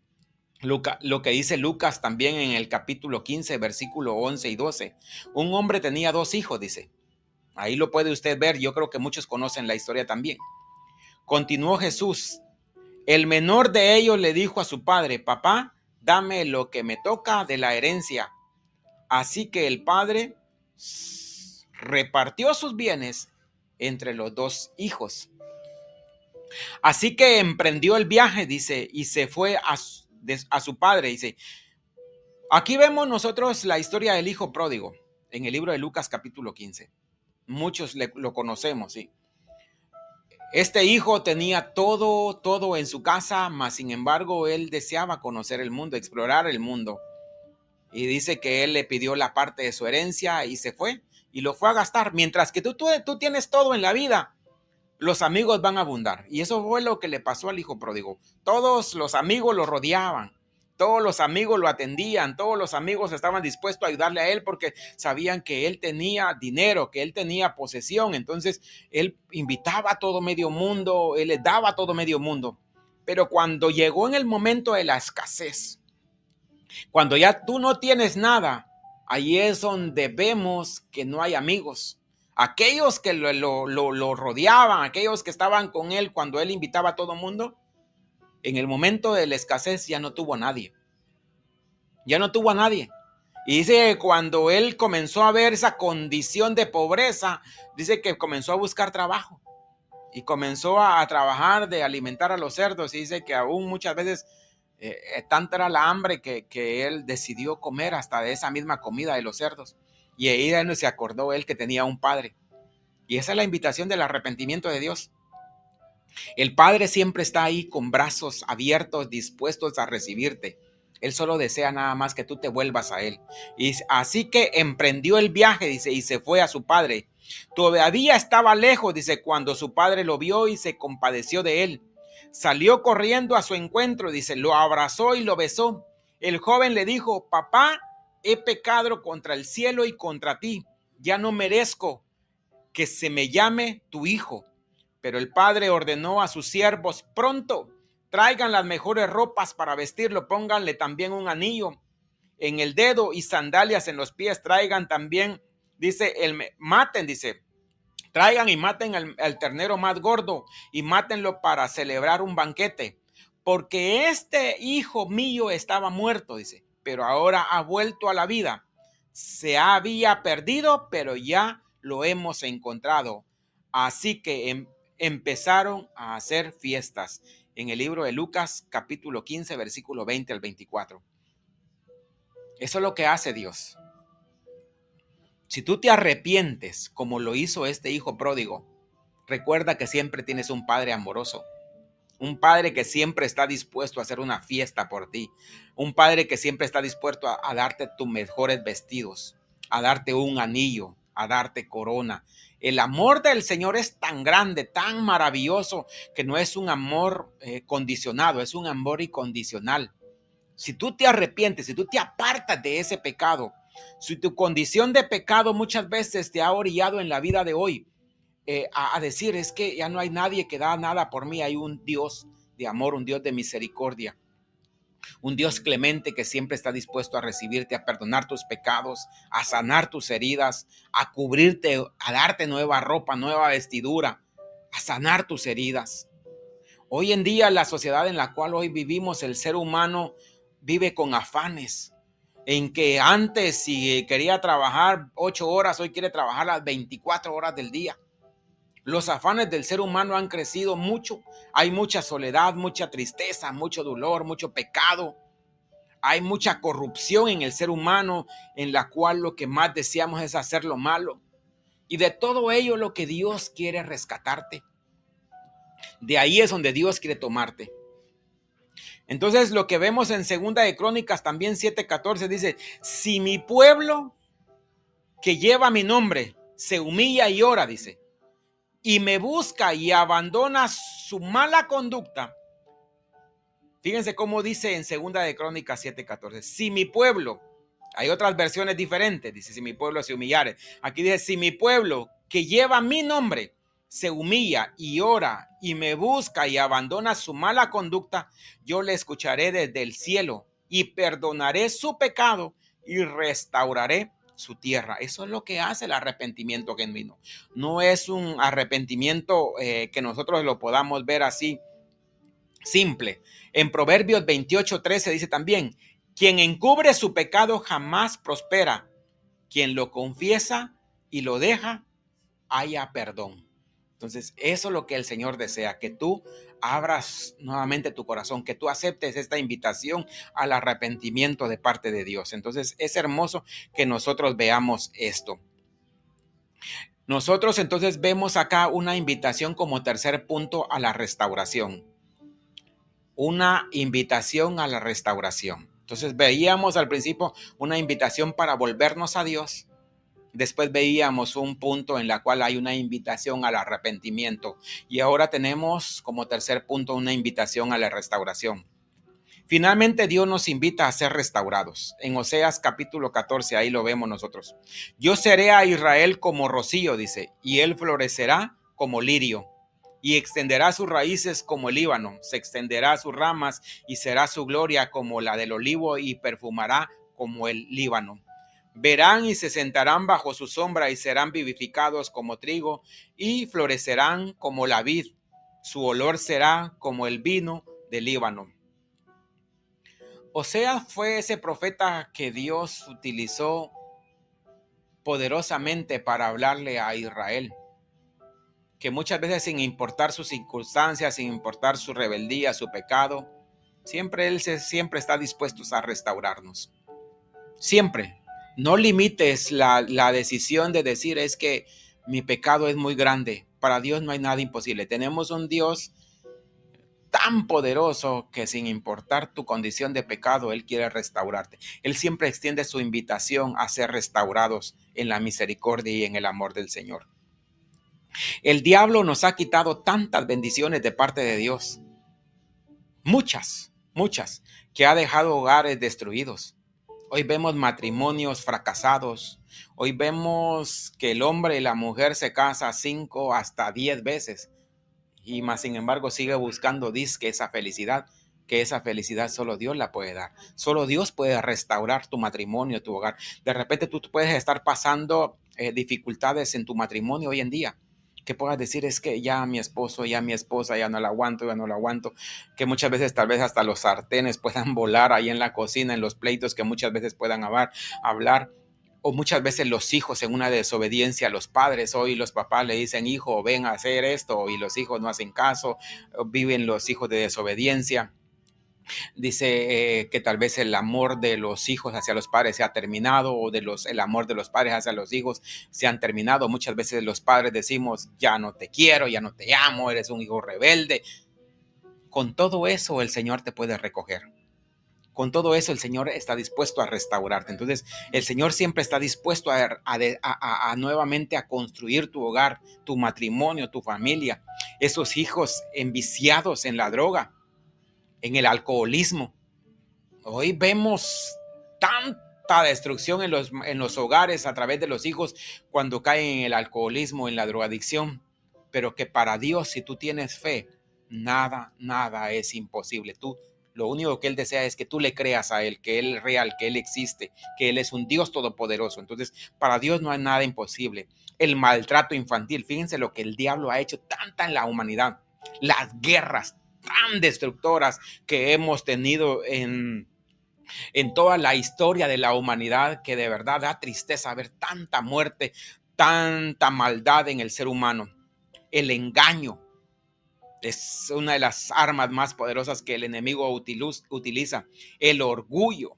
lo que dice Lucas también en el capítulo 15, versículo 11 y 12. Un hombre tenía 2 hijos, dice. Ahí lo puede usted ver, yo creo que muchos conocen la historia también. Continuó Jesús: el menor de ellos le dijo a su padre: papá, dame lo que me toca de la herencia. Así que el padre repartió sus bienes entre los 2 hijos. Así que emprendió el viaje, dice, y se fue a su padre. Dice, aquí vemos nosotros la historia del hijo pródigo. en el libro de Lucas capítulo 15. Muchos lo conocemos, ¿sí? Este hijo tenía todo en su casa, mas sin embargo él deseaba conocer el mundo, explorar el mundo. Y dice que él le pidió la parte de su herencia y se fue y lo fue a gastar. Mientras que tú tienes todo en la vida, los amigos van a abundar. Y eso fue lo que le pasó al hijo pródigo. Todos los amigos lo rodeaban, todos los amigos lo atendían, todos los amigos estaban dispuestos a ayudarle a él porque sabían que él tenía dinero, que él tenía posesión. Entonces él invitaba a todo medio mundo, él les daba a todo medio mundo. Pero cuando llegó en el momento de la escasez, cuando ya tú no tienes nada, ahí es donde vemos que no hay amigos. Aquellos que lo rodeaban, aquellos que estaban con él cuando él invitaba a todo mundo, en el momento de la escasez ya no tuvo a nadie. Ya no tuvo a nadie. Y dice que cuando él comenzó a ver esa condición de pobreza, dice que comenzó a buscar trabajo. Y comenzó a trabajar de alimentar a los cerdos. Y dice que aún muchas veces tanta era la hambre que él decidió comer hasta de esa misma comida de los cerdos. Y ahí se acordó él que tenía un padre. Y esa es la invitación del arrepentimiento de Dios. El Padre siempre está ahí con brazos abiertos, dispuestos a recibirte. Él solo desea nada más que tú te vuelvas a Él. Y así que emprendió el viaje, dice, y se fue a su padre. Todavía estaba lejos, dice, cuando su padre lo vio y se compadeció de él. Salió corriendo a su encuentro, dice, lo abrazó y lo besó. El joven le dijo: papá, he pecado contra el cielo y contra ti. Ya no merezco que se me llame tu hijo. Pero el padre ordenó a sus siervos: pronto, traigan las mejores ropas para vestirlo, pónganle también un anillo en el dedo y sandalias en los pies, traigan también, dice, traigan y maten al ternero más gordo y mátenlo para celebrar un banquete, porque este hijo mío estaba muerto, dice, pero ahora ha vuelto a la vida. Se había perdido, pero ya lo hemos encontrado. Así que empezaron a hacer fiestas. En el libro de Lucas, capítulo 15, versículo 20 al 24. Eso es lo que hace Dios. Si tú te arrepientes, como lo hizo este hijo pródigo, recuerda que siempre tienes un padre amoroso. Un padre que siempre está dispuesto a hacer una fiesta por ti. Un padre que siempre está dispuesto a darte tus mejores vestidos, a darte un anillo, a darte corona. El amor del Señor es tan grande, tan maravilloso, que no es un amor condicionado, es un amor incondicional. Si tú te arrepientes, si tú te apartas de ese pecado, si tu condición de pecado muchas veces te ha orillado en la vida de hoy, a decir, es que ya no hay nadie que da nada por mí. Hay un Dios de amor, un Dios de misericordia, un Dios clemente que siempre está dispuesto a recibirte, a perdonar tus pecados, a sanar tus heridas, a cubrirte, a darte nueva ropa, nueva vestidura, a sanar tus heridas. Hoy en día, la sociedad en la cual hoy vivimos, el ser humano vive con afanes, en que antes si quería trabajar 8 horas, hoy quiere trabajar las 24 horas del día. Los afanes del ser humano han crecido mucho. Hay mucha soledad, mucha tristeza, mucho dolor, mucho pecado. Hay mucha corrupción en el ser humano, en la cual lo que más deseamos es hacer lo malo. Y de todo ello lo que Dios quiere rescatarte. De ahí es donde Dios quiere tomarte. Entonces lo que vemos en Segunda de Crónicas también 7:14 dice: si mi pueblo que lleva mi nombre se humilla y ora, dice, y me busca y abandona su mala conducta. Fíjense cómo dice en Segunda de Crónicas 7:14. Si mi pueblo, hay otras versiones diferentes, dice si mi pueblo se humillare. Aquí dice si mi pueblo que lleva mi nombre se humilla y ora y me busca y abandona su mala conducta, yo le escucharé desde el cielo y perdonaré su pecado y restauraré su tierra. Eso es lo que hace el arrepentimiento genuino. No es un arrepentimiento que nosotros lo podamos ver así simple. En Proverbios 28:13 dice también: quien encubre su pecado jamás prospera. Quien lo confiesa y lo deja, haya perdón. Entonces, eso es lo que el Señor desea, que tú abras nuevamente tu corazón, que tú aceptes esta invitación al arrepentimiento de parte de Dios. Entonces, es hermoso que nosotros veamos esto. Nosotros entonces vemos acá una invitación como tercer punto a la restauración. Una invitación a la restauración. Entonces, veíamos al principio una invitación para volvernos a Dios. Después veíamos un punto en la cual hay una invitación al arrepentimiento y ahora tenemos como tercer punto una invitación a la restauración. Finalmente Dios nos invita a ser restaurados. En Oseas capítulo 14, ahí lo vemos nosotros. Yo seré a Israel como rocío, dice, y él florecerá como lirio y extenderá sus raíces como el Líbano, se extenderá sus ramas y será su gloria como la del olivo y perfumará como el Líbano. Verán y se sentarán bajo su sombra y serán vivificados como trigo y florecerán como la vid. Su olor será como el vino del Líbano. Oseas fue ese profeta que Dios utilizó poderosamente para hablarle a Israel, que muchas veces sin importar sus circunstancias, sin importar su rebeldía, su pecado, siempre Él siempre está dispuesto a restaurarnos. Siempre. No limites la decisión de decir es que mi pecado es muy grande. Para Dios no hay nada imposible. Tenemos un Dios tan poderoso que sin importar tu condición de pecado, Él quiere restaurarte. Él siempre extiende su invitación a ser restaurados en la misericordia y en el amor del Señor. El diablo nos ha quitado tantas bendiciones de parte de Dios. Muchas, que ha dejado hogares destruidos. Hoy vemos matrimonios fracasados. Hoy vemos que el hombre y la mujer se casan 5 hasta 10 veces. Y más sin embargo sigue buscando, que esa felicidad solo Dios la puede dar. Solo Dios puede restaurar tu matrimonio, tu hogar. De repente tú puedes estar pasando dificultades en tu matrimonio hoy en día. Que puedas decir es que ya mi esposo, ya mi esposa, ya no la aguanto. Que muchas veces tal vez hasta los sartenes puedan volar ahí en la cocina, en los pleitos que muchas veces puedan hablar. O muchas veces los hijos en una desobediencia a los padres. Hoy los papás le dicen, hijo, ven a hacer esto, y los hijos no hacen caso. Viven los hijos de desobediencia. Dice que tal vez el amor de los hijos hacia los padres se ha terminado, o el amor de los padres hacia los hijos se han terminado. Muchas veces los padres decimos, ya no te quiero, ya no te amo, eres un hijo rebelde. Con todo eso el Señor te puede recoger. Con todo eso el Señor está dispuesto a restaurarte. Entonces el Señor siempre está dispuesto a nuevamente a construir tu hogar, tu matrimonio, tu familia. Esos hijos enviciados en la droga, en el alcoholismo. Hoy vemos tanta destrucción en los hogares a través de los hijos cuando caen en el alcoholismo, en la drogadicción. Pero que para Dios, si tú tienes fe, nada es imposible. Lo único que Él desea es que tú le creas a Él, que Él es real, que Él existe, que Él es un Dios todopoderoso. Entonces, para Dios no hay nada imposible. El maltrato infantil, fíjense lo que el diablo ha hecho tanta en la humanidad. Las guerras tan destructoras que hemos tenido en toda la historia de la humanidad, que de verdad da tristeza ver tanta muerte, tanta maldad en el ser humano. El engaño es una de las armas más poderosas que el enemigo utiliza. El orgullo,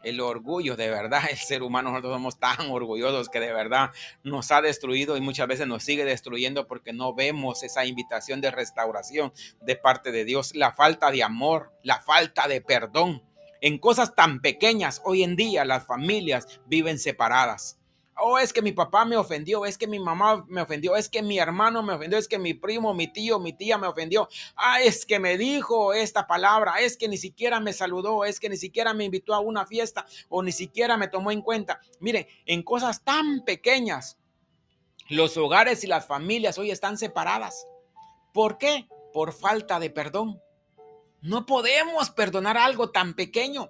de verdad, el ser humano, nosotros somos tan orgullosos que de verdad nos ha destruido y muchas veces nos sigue destruyendo porque no vemos esa invitación de restauración de parte de Dios. La falta de amor, la falta de perdón. En cosas tan pequeñas, hoy en día las familias viven separadas. Oh, es que mi papá me ofendió, es que mi mamá me ofendió, es que mi hermano me ofendió, es que mi primo, mi tío, mi tía me ofendió. Ah, es que me dijo esta palabra, es que ni siquiera me saludó, es que ni siquiera me invitó a una fiesta o ni siquiera me tomó en cuenta. Miren, en cosas tan pequeñas, los hogares y las familias hoy están separadas. ¿Por qué? Por falta de perdón. No podemos perdonar algo tan pequeño.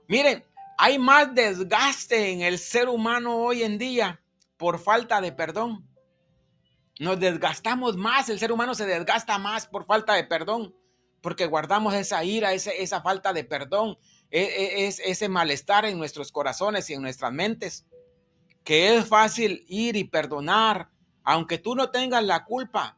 Miren, hay más desgaste en el ser humano hoy en día por falta de perdón. Nos desgastamos más, el ser humano se desgasta más por falta de perdón, porque guardamos esa ira, esa falta de perdón, ese malestar en nuestros corazones y en nuestras mentes, que es fácil ir y perdonar aunque tú no tengas la culpa.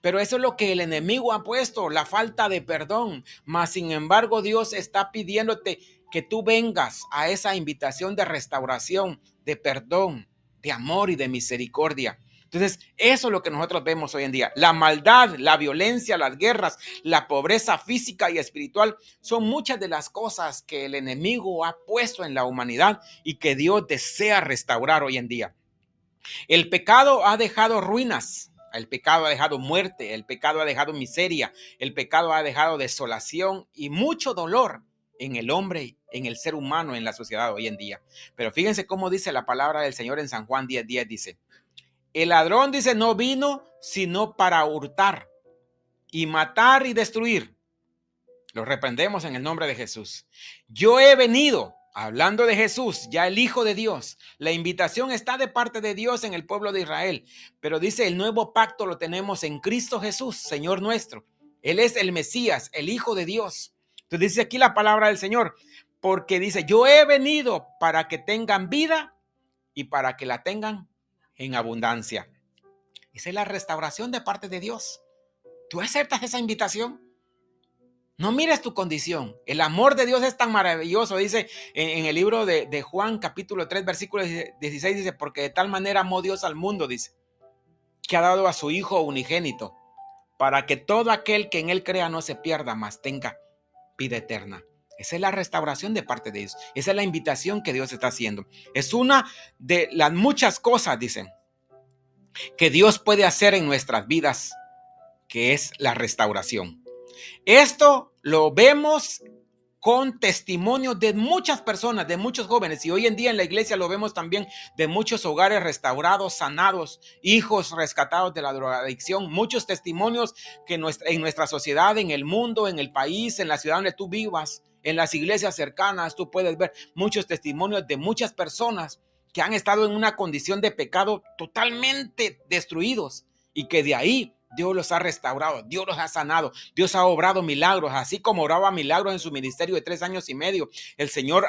Pero eso es lo que el enemigo ha puesto, la falta de perdón. Mas sin embargo, Dios está pidiéndote que tú vengas a esa invitación de restauración, de perdón, de amor y de misericordia. Entonces, eso es lo que nosotros vemos hoy en día. La maldad, la violencia, las guerras, la pobreza física y espiritual son muchas de las cosas que el enemigo ha puesto en la humanidad y que Dios desea restaurar hoy en día. El pecado ha dejado ruinas, el pecado ha dejado muerte, el pecado ha dejado miseria, el pecado ha dejado desolación y mucho dolor en el hombre, en el ser humano, en la sociedad hoy en día. Pero fíjense cómo dice la palabra del Señor en San Juan 10:10, dice: el ladrón, dice, no vino sino para hurtar y matar y destruir. Lo reprendemos en el nombre de Jesús. Yo he venido, hablando de Jesús, ya el Hijo de Dios. La invitación está de parte de Dios en el pueblo de Israel. Pero dice, el nuevo pacto lo tenemos en Cristo Jesús, Señor nuestro. Él es el Mesías, el Hijo de Dios. Entonces dice aquí la palabra del Señor, porque dice, yo he venido para que tengan vida y para que la tengan en abundancia. Esa es la restauración de parte de Dios. ¿Tú aceptas esa invitación? No mires tu condición. El amor de Dios es tan maravilloso. Dice en el libro de Juan, capítulo 3, versículo 16, dice, porque de tal manera amó Dios al mundo, dice, que ha dado a su Hijo unigénito, para que todo aquel que en él crea no se pierda, mas tenga vida eterna. Esa es la restauración de parte de Dios. Esa es la invitación que Dios está haciendo. Es una de las muchas cosas, dicen, que Dios puede hacer en nuestras vidas, que es la restauración. Esto lo vemos con testimonios de muchas personas, de muchos jóvenes, y hoy en día en la iglesia lo vemos también de muchos hogares restaurados, sanados, hijos rescatados de la drogadicción, muchos testimonios que en nuestra sociedad, en el mundo, en el país, en la ciudad donde tú vivas, en las iglesias cercanas, tú puedes ver muchos testimonios de muchas personas que han estado en una condición de pecado totalmente destruidos y que de ahí Dios los ha restaurado, Dios los ha sanado, Dios ha obrado milagros, así como obraba milagros en su ministerio de 3 años y medio. El Señor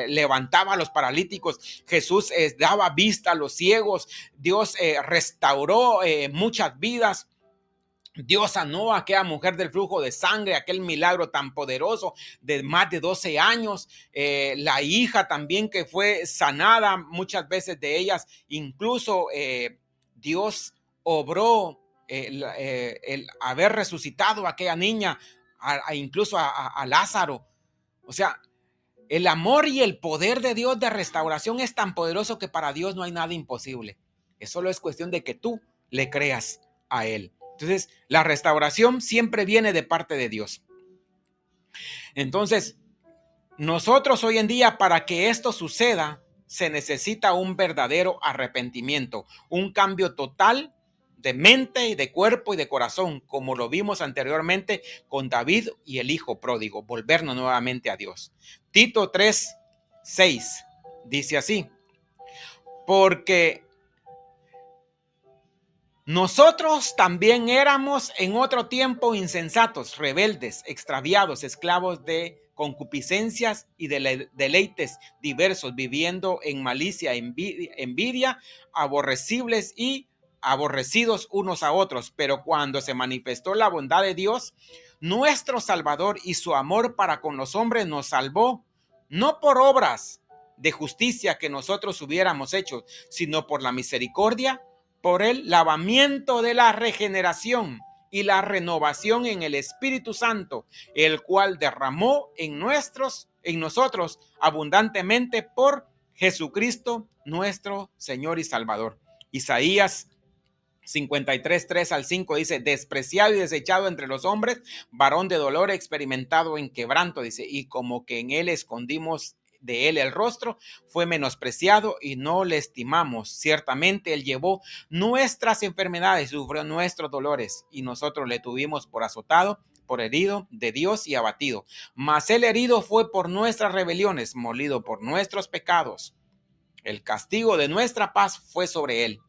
levantaba a los paralíticos, Jesús daba vista a los ciegos, Dios restauró muchas vidas. Dios sanó a aquella mujer del flujo de sangre, aquel milagro tan poderoso de más de 12 años. La hija también que fue sanada, muchas veces de ellas, incluso Dios obró el haber resucitado a aquella niña, incluso a Lázaro. O sea, el amor y el poder de Dios de restauración es tan poderoso que para Dios no hay nada imposible. Es solo es cuestión de que tú le creas a Él. Entonces, la restauración siempre viene de parte de Dios. Entonces, nosotros hoy en día, para que esto suceda, se necesita un verdadero arrepentimiento, un cambio total de mente y de cuerpo y de corazón, como lo vimos anteriormente con David y el hijo pródigo, volvernos nuevamente a Dios. Tito 3:6 dice así: porque nosotros también éramos en otro tiempo insensatos, rebeldes, extraviados, esclavos de concupiscencias y de deleites diversos, viviendo en malicia, envidia, aborrecibles y aborrecidos unos a otros. Pero cuando se manifestó la bondad de Dios, nuestro Salvador, y su amor para con los hombres, nos salvó, no por obras de justicia que nosotros hubiéramos hecho, sino por la misericordia, por el lavamiento de la regeneración y la renovación en el Espíritu Santo, el cual derramó en nosotros abundantemente por Jesucristo nuestro Señor y Salvador. Isaías 53:3-5 dice: despreciado y desechado entre los hombres, varón de dolor, experimentado en quebranto, dice, y como que en él escondimos de él el rostro, fue menospreciado y no le estimamos. Ciertamente él llevó nuestras enfermedades, sufrió nuestros dolores, y nosotros le tuvimos por azotado, por herido de Dios y abatido. Mas el herido fue por nuestras rebeliones, molido por nuestros pecados. El castigo de nuestra paz fue sobre él,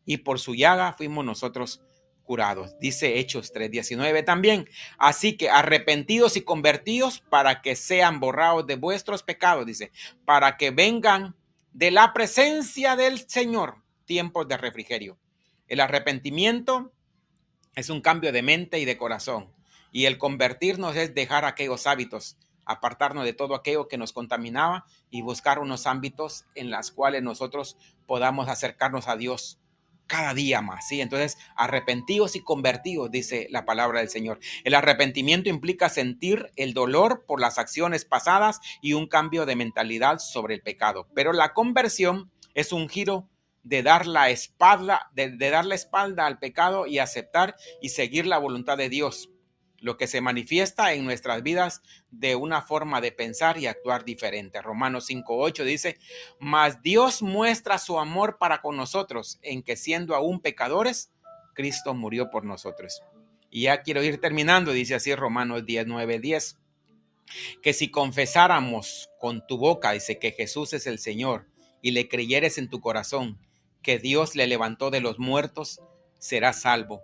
y por su llaga fuimos nosotros curados. Dice Hechos 3:19 también: así que arrepentidos y convertidos para que sean borrados de vuestros pecados, dice, para que vengan de la presencia del Señor tiempos de refrigerio. El arrepentimiento es un cambio de mente y de corazón. Y el convertirnos es dejar aquellos hábitos, apartarnos de todo aquello que nos contaminaba y buscar unos ámbitos en los cuales nosotros podamos acercarnos a Dios cada día más, ¿sí? Entonces, arrepentidos y convertidos, dice la palabra del Señor. El arrepentimiento implica sentir el dolor por las acciones pasadas y un cambio de mentalidad sobre el pecado. Pero la conversión es un giro de dar la espalda, de dar la espalda al pecado y aceptar y seguir la voluntad de Dios, lo que se manifiesta en nuestras vidas de una forma de pensar y actuar diferente. Romanos 5:8 dice: mas Dios muestra su amor para con nosotros en que, siendo aún pecadores, Cristo murió por nosotros. Y ya quiero ir terminando, dice así Romanos 10:9-10, que si confesáramos con tu boca, dice, que Jesús es el Señor, y le creyeres en tu corazón que Dios le levantó de los muertos, serás salvo.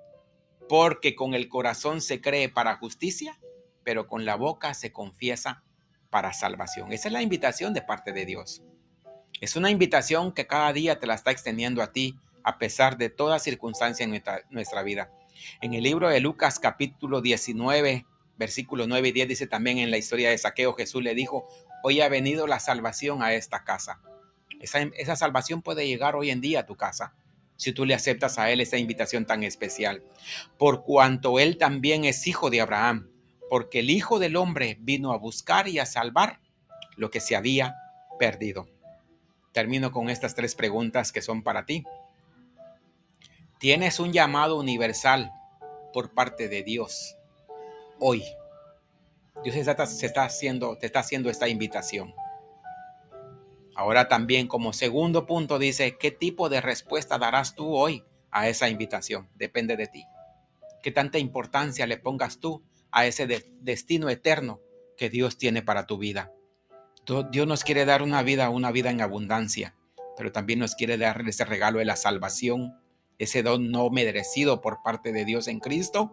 Porque con el corazón se cree para justicia, pero con la boca se confiesa para salvación. Esa es la invitación de parte de Dios. Es una invitación que cada día te la está extendiendo a ti, a pesar de toda circunstancia en nuestra vida. En el libro de Lucas, capítulo 19, versículos 9 y 10, dice también en la historia de Zaqueo, Jesús le dijo: hoy ha venido la salvación a esta casa. Esa salvación puede llegar hoy en día a tu casa, si tú le aceptas a Él esa invitación tan especial. Por cuanto Él también es hijo de Abraham, porque el Hijo del Hombre vino a buscar y a salvar lo que se había perdido. Termino con estas 3 preguntas que son para ti. ¿Tienes un llamado universal por parte de Dios hoy? Dios te está haciendo esta invitación. Ahora también, como segundo punto, dice: ¿qué tipo de respuesta darás tú hoy a esa invitación? Depende de ti. ¿Qué tanta importancia le pongas tú a ese destino eterno que Dios tiene para tu vida? Dios nos quiere dar una vida en abundancia, pero también nos quiere dar ese regalo de la salvación, ese don no merecido por parte de Dios en Cristo,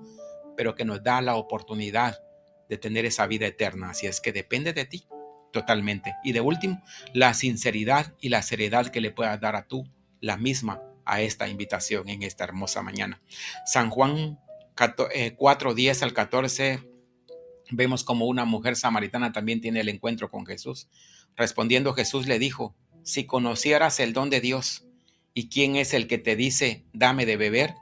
pero que nos da la oportunidad de tener esa vida eterna. Así es que depende de ti totalmente. Y de último, la sinceridad y la seriedad que le puedas dar a tú la misma a esta invitación en esta hermosa mañana. San Juan 4:10-14, vemos como una mujer samaritana también tiene el encuentro con Jesús. Respondiendo, Jesús le dijo: si conocieras el don de Dios y quién es el que te dice dame de beber,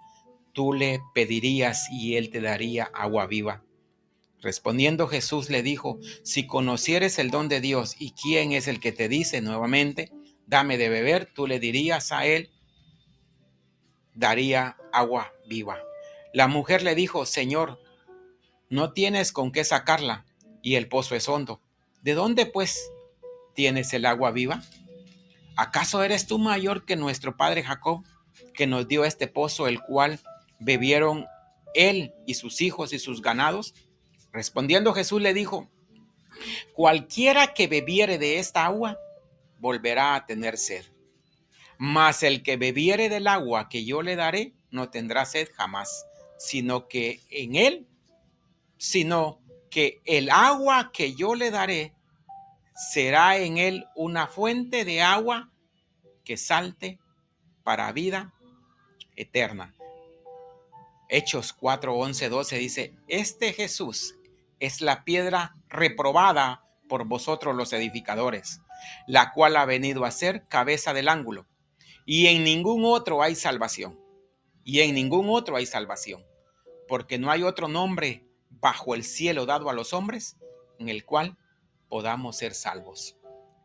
tú le pedirías y él te daría agua viva. Respondiendo, Jesús le dijo: si conocieres el don de Dios y quién es el que te dice nuevamente dame de beber, tú le dirías a él, daría agua viva. La mujer le dijo: Señor, no tienes con qué sacarla y el pozo es hondo. ¿De dónde pues tienes el agua viva? ¿Acaso eres tú mayor que nuestro padre Jacob, que nos dio este pozo, el cual bebieron él y sus hijos y sus ganados? Respondiendo, Jesús le dijo: cualquiera que bebiere de esta agua volverá a tener sed, mas el que bebiere del agua que yo le daré no tendrá sed jamás, sino que el agua que yo le daré será en él una fuente de agua que salte para vida eterna. Hechos 4:11-12 dice: este Jesús es la piedra reprobada por vosotros los edificadores, la cual ha venido a ser cabeza del ángulo, y en ningún otro hay salvación. Porque no hay otro nombre bajo el cielo dado a los hombres en el cual podamos ser salvos.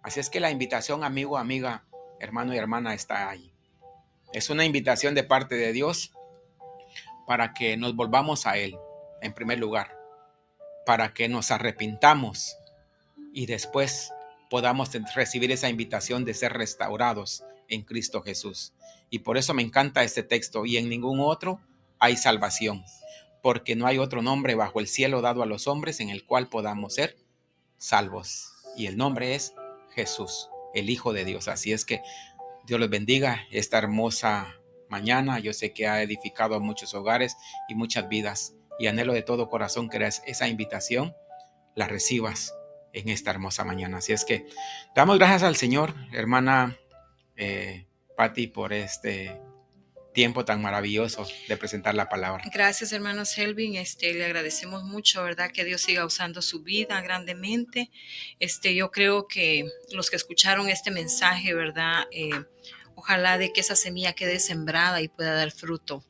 Así es que la invitación, amigo, amiga, hermano y hermana, está ahí. Es una invitación de parte de Dios para que nos volvamos a Él, en primer lugar, para que nos arrepintamos y después podamos recibir esa invitación de ser restaurados en Cristo Jesús. Y por eso me encanta este texto: y en ningún otro hay salvación, porque no hay otro nombre bajo el cielo dado a los hombres en el cual podamos ser salvos. Y el nombre es Jesús, el Hijo de Dios. Así es que Dios les bendiga esta hermosa mañana. Yo sé que ha edificado a muchos hogares y muchas vidas, y anhelo de todo corazón que esa invitación la recibas en esta hermosa mañana. Así es que damos gracias al Señor, hermana Patti, por este tiempo tan maravilloso de presentar la palabra. Gracias, hermano Selvin. Le agradecemos mucho, ¿verdad? Que Dios siga usando su vida grandemente. Yo creo que los que escucharon este mensaje, ¿verdad? Ojalá de que esa semilla quede sembrada y pueda dar fruto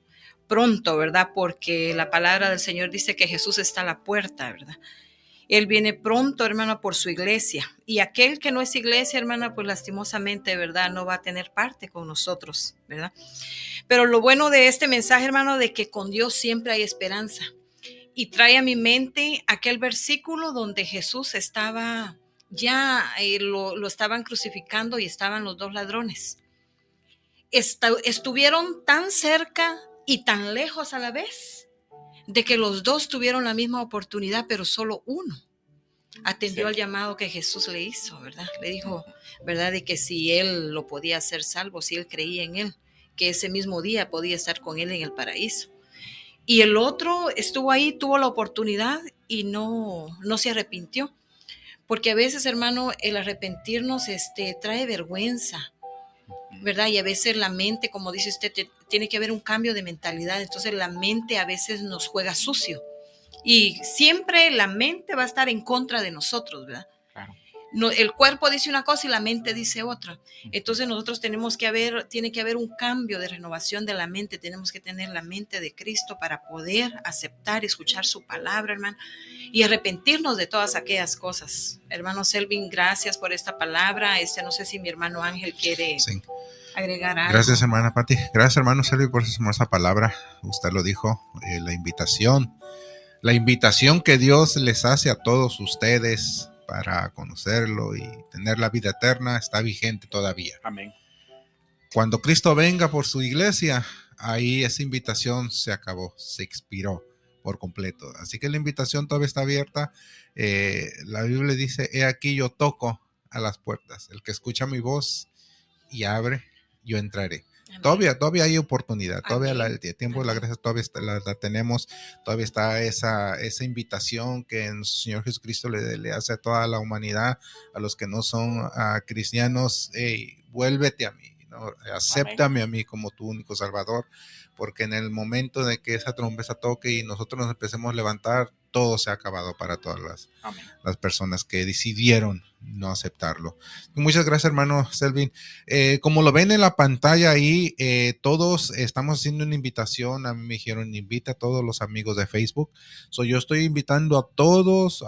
pronto, ¿verdad? Porque la palabra del Señor dice que Jesús está a la puerta, ¿verdad? Él viene pronto, hermano, por su iglesia. Y aquel que no es iglesia, hermana, pues lastimosamente, ¿verdad? No va a tener parte con nosotros, ¿verdad? Pero lo bueno de este mensaje, hermano, de que con Dios siempre hay esperanza. Y trae a mi mente aquel versículo donde Jesús estaba, ya lo estaban crucificando y estaban los dos ladrones. Estuvieron tan cerca y tan lejos a la vez, de que los dos tuvieron la misma oportunidad, pero solo uno atendió al llamado que Jesús le hizo, ¿verdad? Le dijo, ¿verdad? De que si él lo podía hacer salvo, si él creía en él, que ese mismo día podía estar con él en el paraíso. Y el otro estuvo ahí, tuvo la oportunidad y no se arrepintió. Porque a veces, hermano, el arrepentirnos trae vergüenza, ¿verdad? Y a veces la mente, como dice usted, tiene que haber un cambio de mentalidad. Entonces la mente a veces nos juega sucio. Y siempre la mente va a estar en contra de nosotros, ¿verdad? Claro. No, el cuerpo dice una cosa y la mente dice otra. Entonces nosotros tiene que haber un cambio de renovación de la mente. Tenemos que tener la mente de Cristo para poder aceptar y escuchar su palabra, hermano, y arrepentirnos de todas aquellas cosas. Hermano Selvin, gracias por esta palabra. No sé si mi hermano Ángel quiere agregar algo. Gracias, hermana Pati. Gracias, hermano Selvin, por esa palabra. Usted lo dijo, la invitación que Dios les hace a todos ustedes para conocerlo y tener la vida eterna está vigente todavía. Amén. Cuando Cristo venga por su iglesia, ahí esa invitación se acabó, se expiró por completo. Así que la invitación todavía está abierta. La Biblia dice, he aquí yo toco a las puertas. El que escucha mi voz y abre, yo entraré. Todavía hay oportunidad, todavía el tiempo de la gracia todavía la tenemos, todavía está esa invitación que el Señor Jesucristo le hace a toda la humanidad, a los que no son cristianos, hey, vuélvete a mí, ¿no? Acéptame a mí como tu único Salvador, porque en el momento de que esa trompeta toque y nosotros nos empecemos a levantar, todo se ha acabado para todas las personas que decidieron no aceptarlo. Muchas gracias, hermano Selvin. Como lo ven en la pantalla ahí, todos estamos haciendo una invitación. A mí me dijeron, invita a todos los amigos de Facebook. Yo estoy invitando a todos,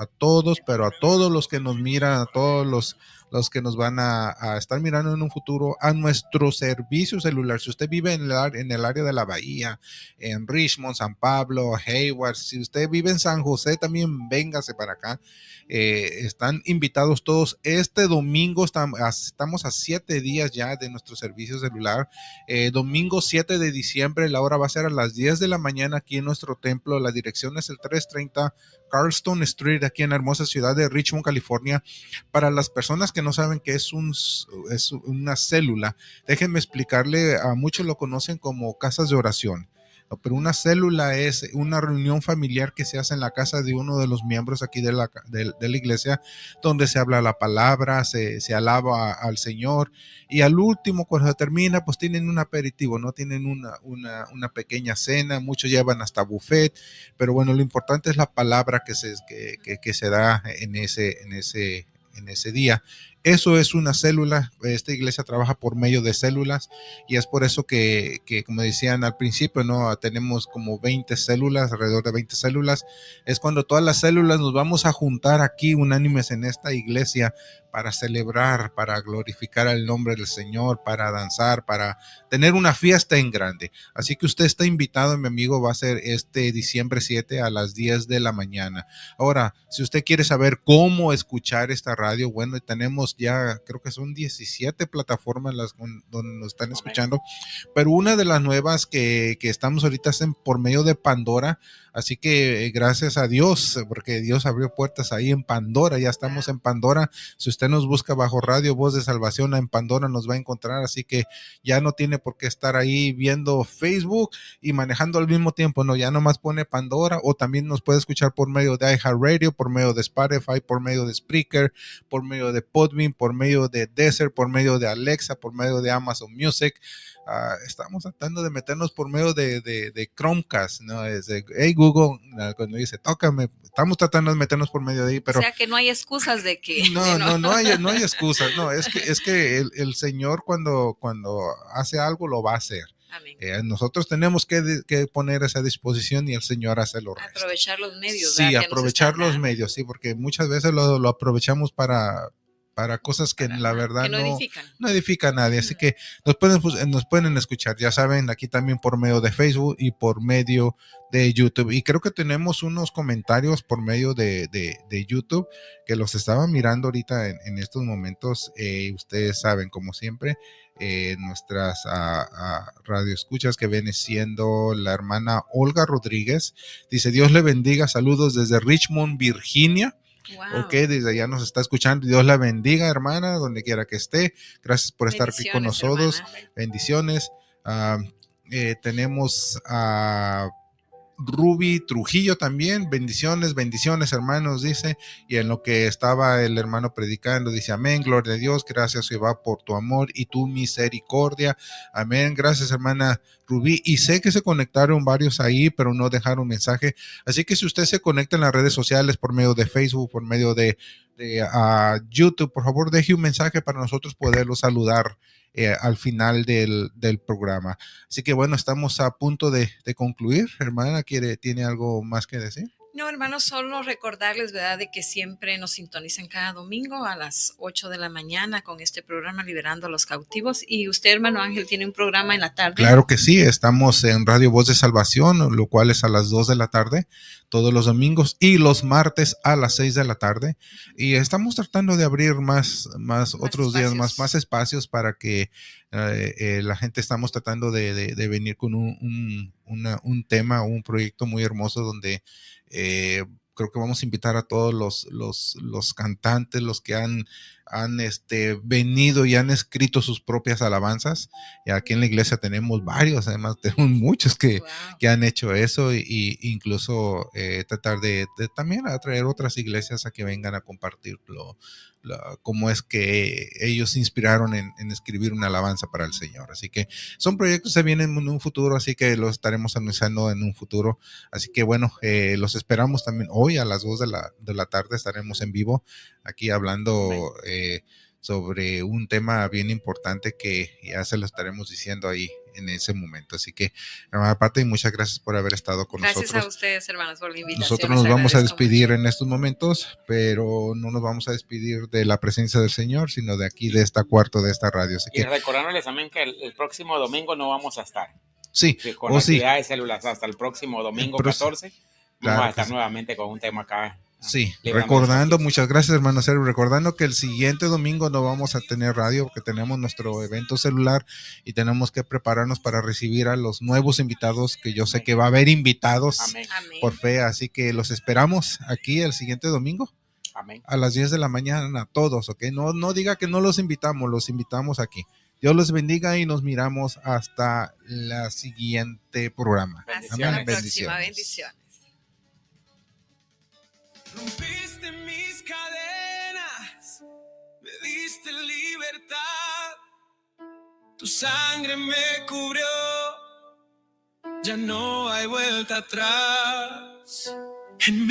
pero a todos los que nos miran, a todos los que nos van a estar mirando en un futuro, a nuestro servicio celular. Si usted vive en el área de la Bahía, en Richmond, San Pablo, Hayward, si usted vive en San José, también véngase para acá. Están invitados todos. Este domingo estamos a 7 días ya de nuestro servicio celular. Domingo 7 de diciembre, la hora va a ser a las 10 de la mañana aquí en nuestro templo. La dirección es el 330 Carlston Street, aquí en la hermosa ciudad de Richmond, California. Para las personas que no saben qué es una célula, déjenme explicarle, a muchos lo conocen como casas de oración. Pero una célula es una reunión familiar que se hace en la casa de uno de los miembros aquí de la iglesia, donde se habla la palabra, se alaba al Señor, y al último, cuando se termina, pues tienen un aperitivo, ¿no? Tienen una pequeña cena, muchos llevan hasta buffet, pero bueno, lo importante es la palabra que se da en ese día. Eso es una célula. Esta iglesia trabaja por medio de células, y es por eso que como decían al principio, ¿no? Tenemos como 20 células, alrededor de 20 células. Es cuando todas las células nos vamos a juntar aquí unánimes en esta iglesia para celebrar, para glorificar el nombre del Señor, para danzar, para tener una fiesta en grande. Así que usted está invitado, mi amigo. Va a ser este diciembre 7 a las 10 de la mañana. Ahora, si usted quiere saber cómo escuchar esta radio, bueno, tenemos ya, creo que son 17 plataformas donde nos están escuchando, pero una de las nuevas que estamos ahorita es por medio de Pandora. Así que gracias a Dios, porque Dios abrió puertas ahí en Pandora. Ya estamos en Pandora. Si usted nos busca bajo Radio Voz de Salvación, en Pandora nos va a encontrar. Así que ya no tiene por qué estar ahí viendo Facebook y manejando al mismo tiempo. No, ya nomás pone Pandora, o también nos puede escuchar por medio de iHeartRadio, por medio de Spotify, por medio de Spreaker, por medio de Podbean, Podbean, por medio de Desert, por medio de Alexa, por medio de Amazon Music. Estamos tratando de meternos por medio de Chromecast, ¿no? Es de, hey Google, cuando dice, tócame, estamos tratando de meternos por medio de ahí, pero... O sea que no hay excusas de que... No hay excusas, no, es que el Señor cuando hace algo lo va a hacer. Amén. Nosotros tenemos que poner esa disposición y el Señor hace lo resto. Aprovechar los medios. Sí, aprovechar los medios, sí, porque muchas veces lo aprovechamos para cosas que la verdad que no edifica a nadie. Así que nos pueden escuchar, ya saben, aquí también por medio de Facebook y por medio de YouTube. Y creo que tenemos unos comentarios por medio de YouTube que los estaba mirando ahorita en estos momentos. Ustedes saben, como siempre, nuestras radioescuchas, que viene siendo la hermana Olga Rodríguez, dice: Dios le bendiga, saludos desde Richmond, Virginia. Wow. Ok, desde allá nos está escuchando. Dios la bendiga, hermana, donde quiera que esté. Gracias por estar aquí con nosotros. Hermana. Bendiciones. Tenemos a Ruby Trujillo también. Bendiciones, hermanos, dice. Y en lo que estaba el hermano predicando, dice: amén, gloria a Dios, gracias Jehová por tu amor y tu misericordia. Amén, gracias hermana Rubí. Y sé que se conectaron varios ahí, pero no dejaron mensaje. Así que si usted se conecta en las redes sociales por medio de Facebook, por medio de YouTube, por favor deje un mensaje para nosotros poderlo saludar al final del programa. Así que bueno, estamos a punto de concluir. Hermana, ¿tiene algo más que decir? No, hermanos, solo recordarles, ¿verdad?, de que siempre nos sintonizan cada domingo a las 8 de la mañana con este programa Liberando a los Cautivos. Y usted, hermano Ángel, tiene un programa en la tarde. Claro que sí, estamos en Radio Voz de Salvación, lo cual es a las 2 de la tarde, todos los domingos, y los martes a las 6 de la tarde. Y estamos tratando de abrir más otros espacios. días, más espacios para que la gente, estamos tratando de venir con un tema, un proyecto muy hermoso donde creo que vamos a invitar a todos los cantantes, los que han venido y han escrito sus propias alabanzas. Y aquí en la iglesia tenemos varios, además tenemos muchos que han hecho eso, y incluso tratar de también atraer otras iglesias a que vengan a compartirlo. Cómo es que ellos se inspiraron en escribir una alabanza para el Señor. Así que son proyectos que se vienen en un futuro, así que los estaremos anunciando en un futuro. Así que bueno, los esperamos también hoy a las 2 de la tarde. Estaremos en vivo aquí hablando sobre un tema bien importante que ya se lo estaremos diciendo ahí en ese momento. Así que, hermana Pati, muchas gracias por haber estado con nosotros. Gracias a ustedes, hermanos, por la invitación. Nosotros nos vamos a despedir en estos momentos, pero no nos vamos a despedir de la presencia del Señor, sino de aquí, de esta cuarto, de esta radio. Así que, y recordándoles también que el próximo domingo no vamos a estar. Sí, con actividades células hasta el próximo domingo 14. Vamos a estar nuevamente con un tema acá. Sí, recordando, muchas gracias hermano Sergio, recordando que el siguiente domingo no vamos a tener radio porque tenemos nuestro evento celular y tenemos que prepararnos para recibir a los nuevos invitados, que yo sé que va a haber invitados. Amén. Por fe, así que los esperamos aquí el siguiente domingo. Amén. A las 10 de la mañana, a todos, ¿ok? No diga que no los invitamos aquí. Dios los bendiga y nos miramos hasta la siguiente programa. Amén. Bendiciones. Rompiste mis cadenas, me diste libertad, tu sangre me cubrió, ya no hay vuelta atrás. En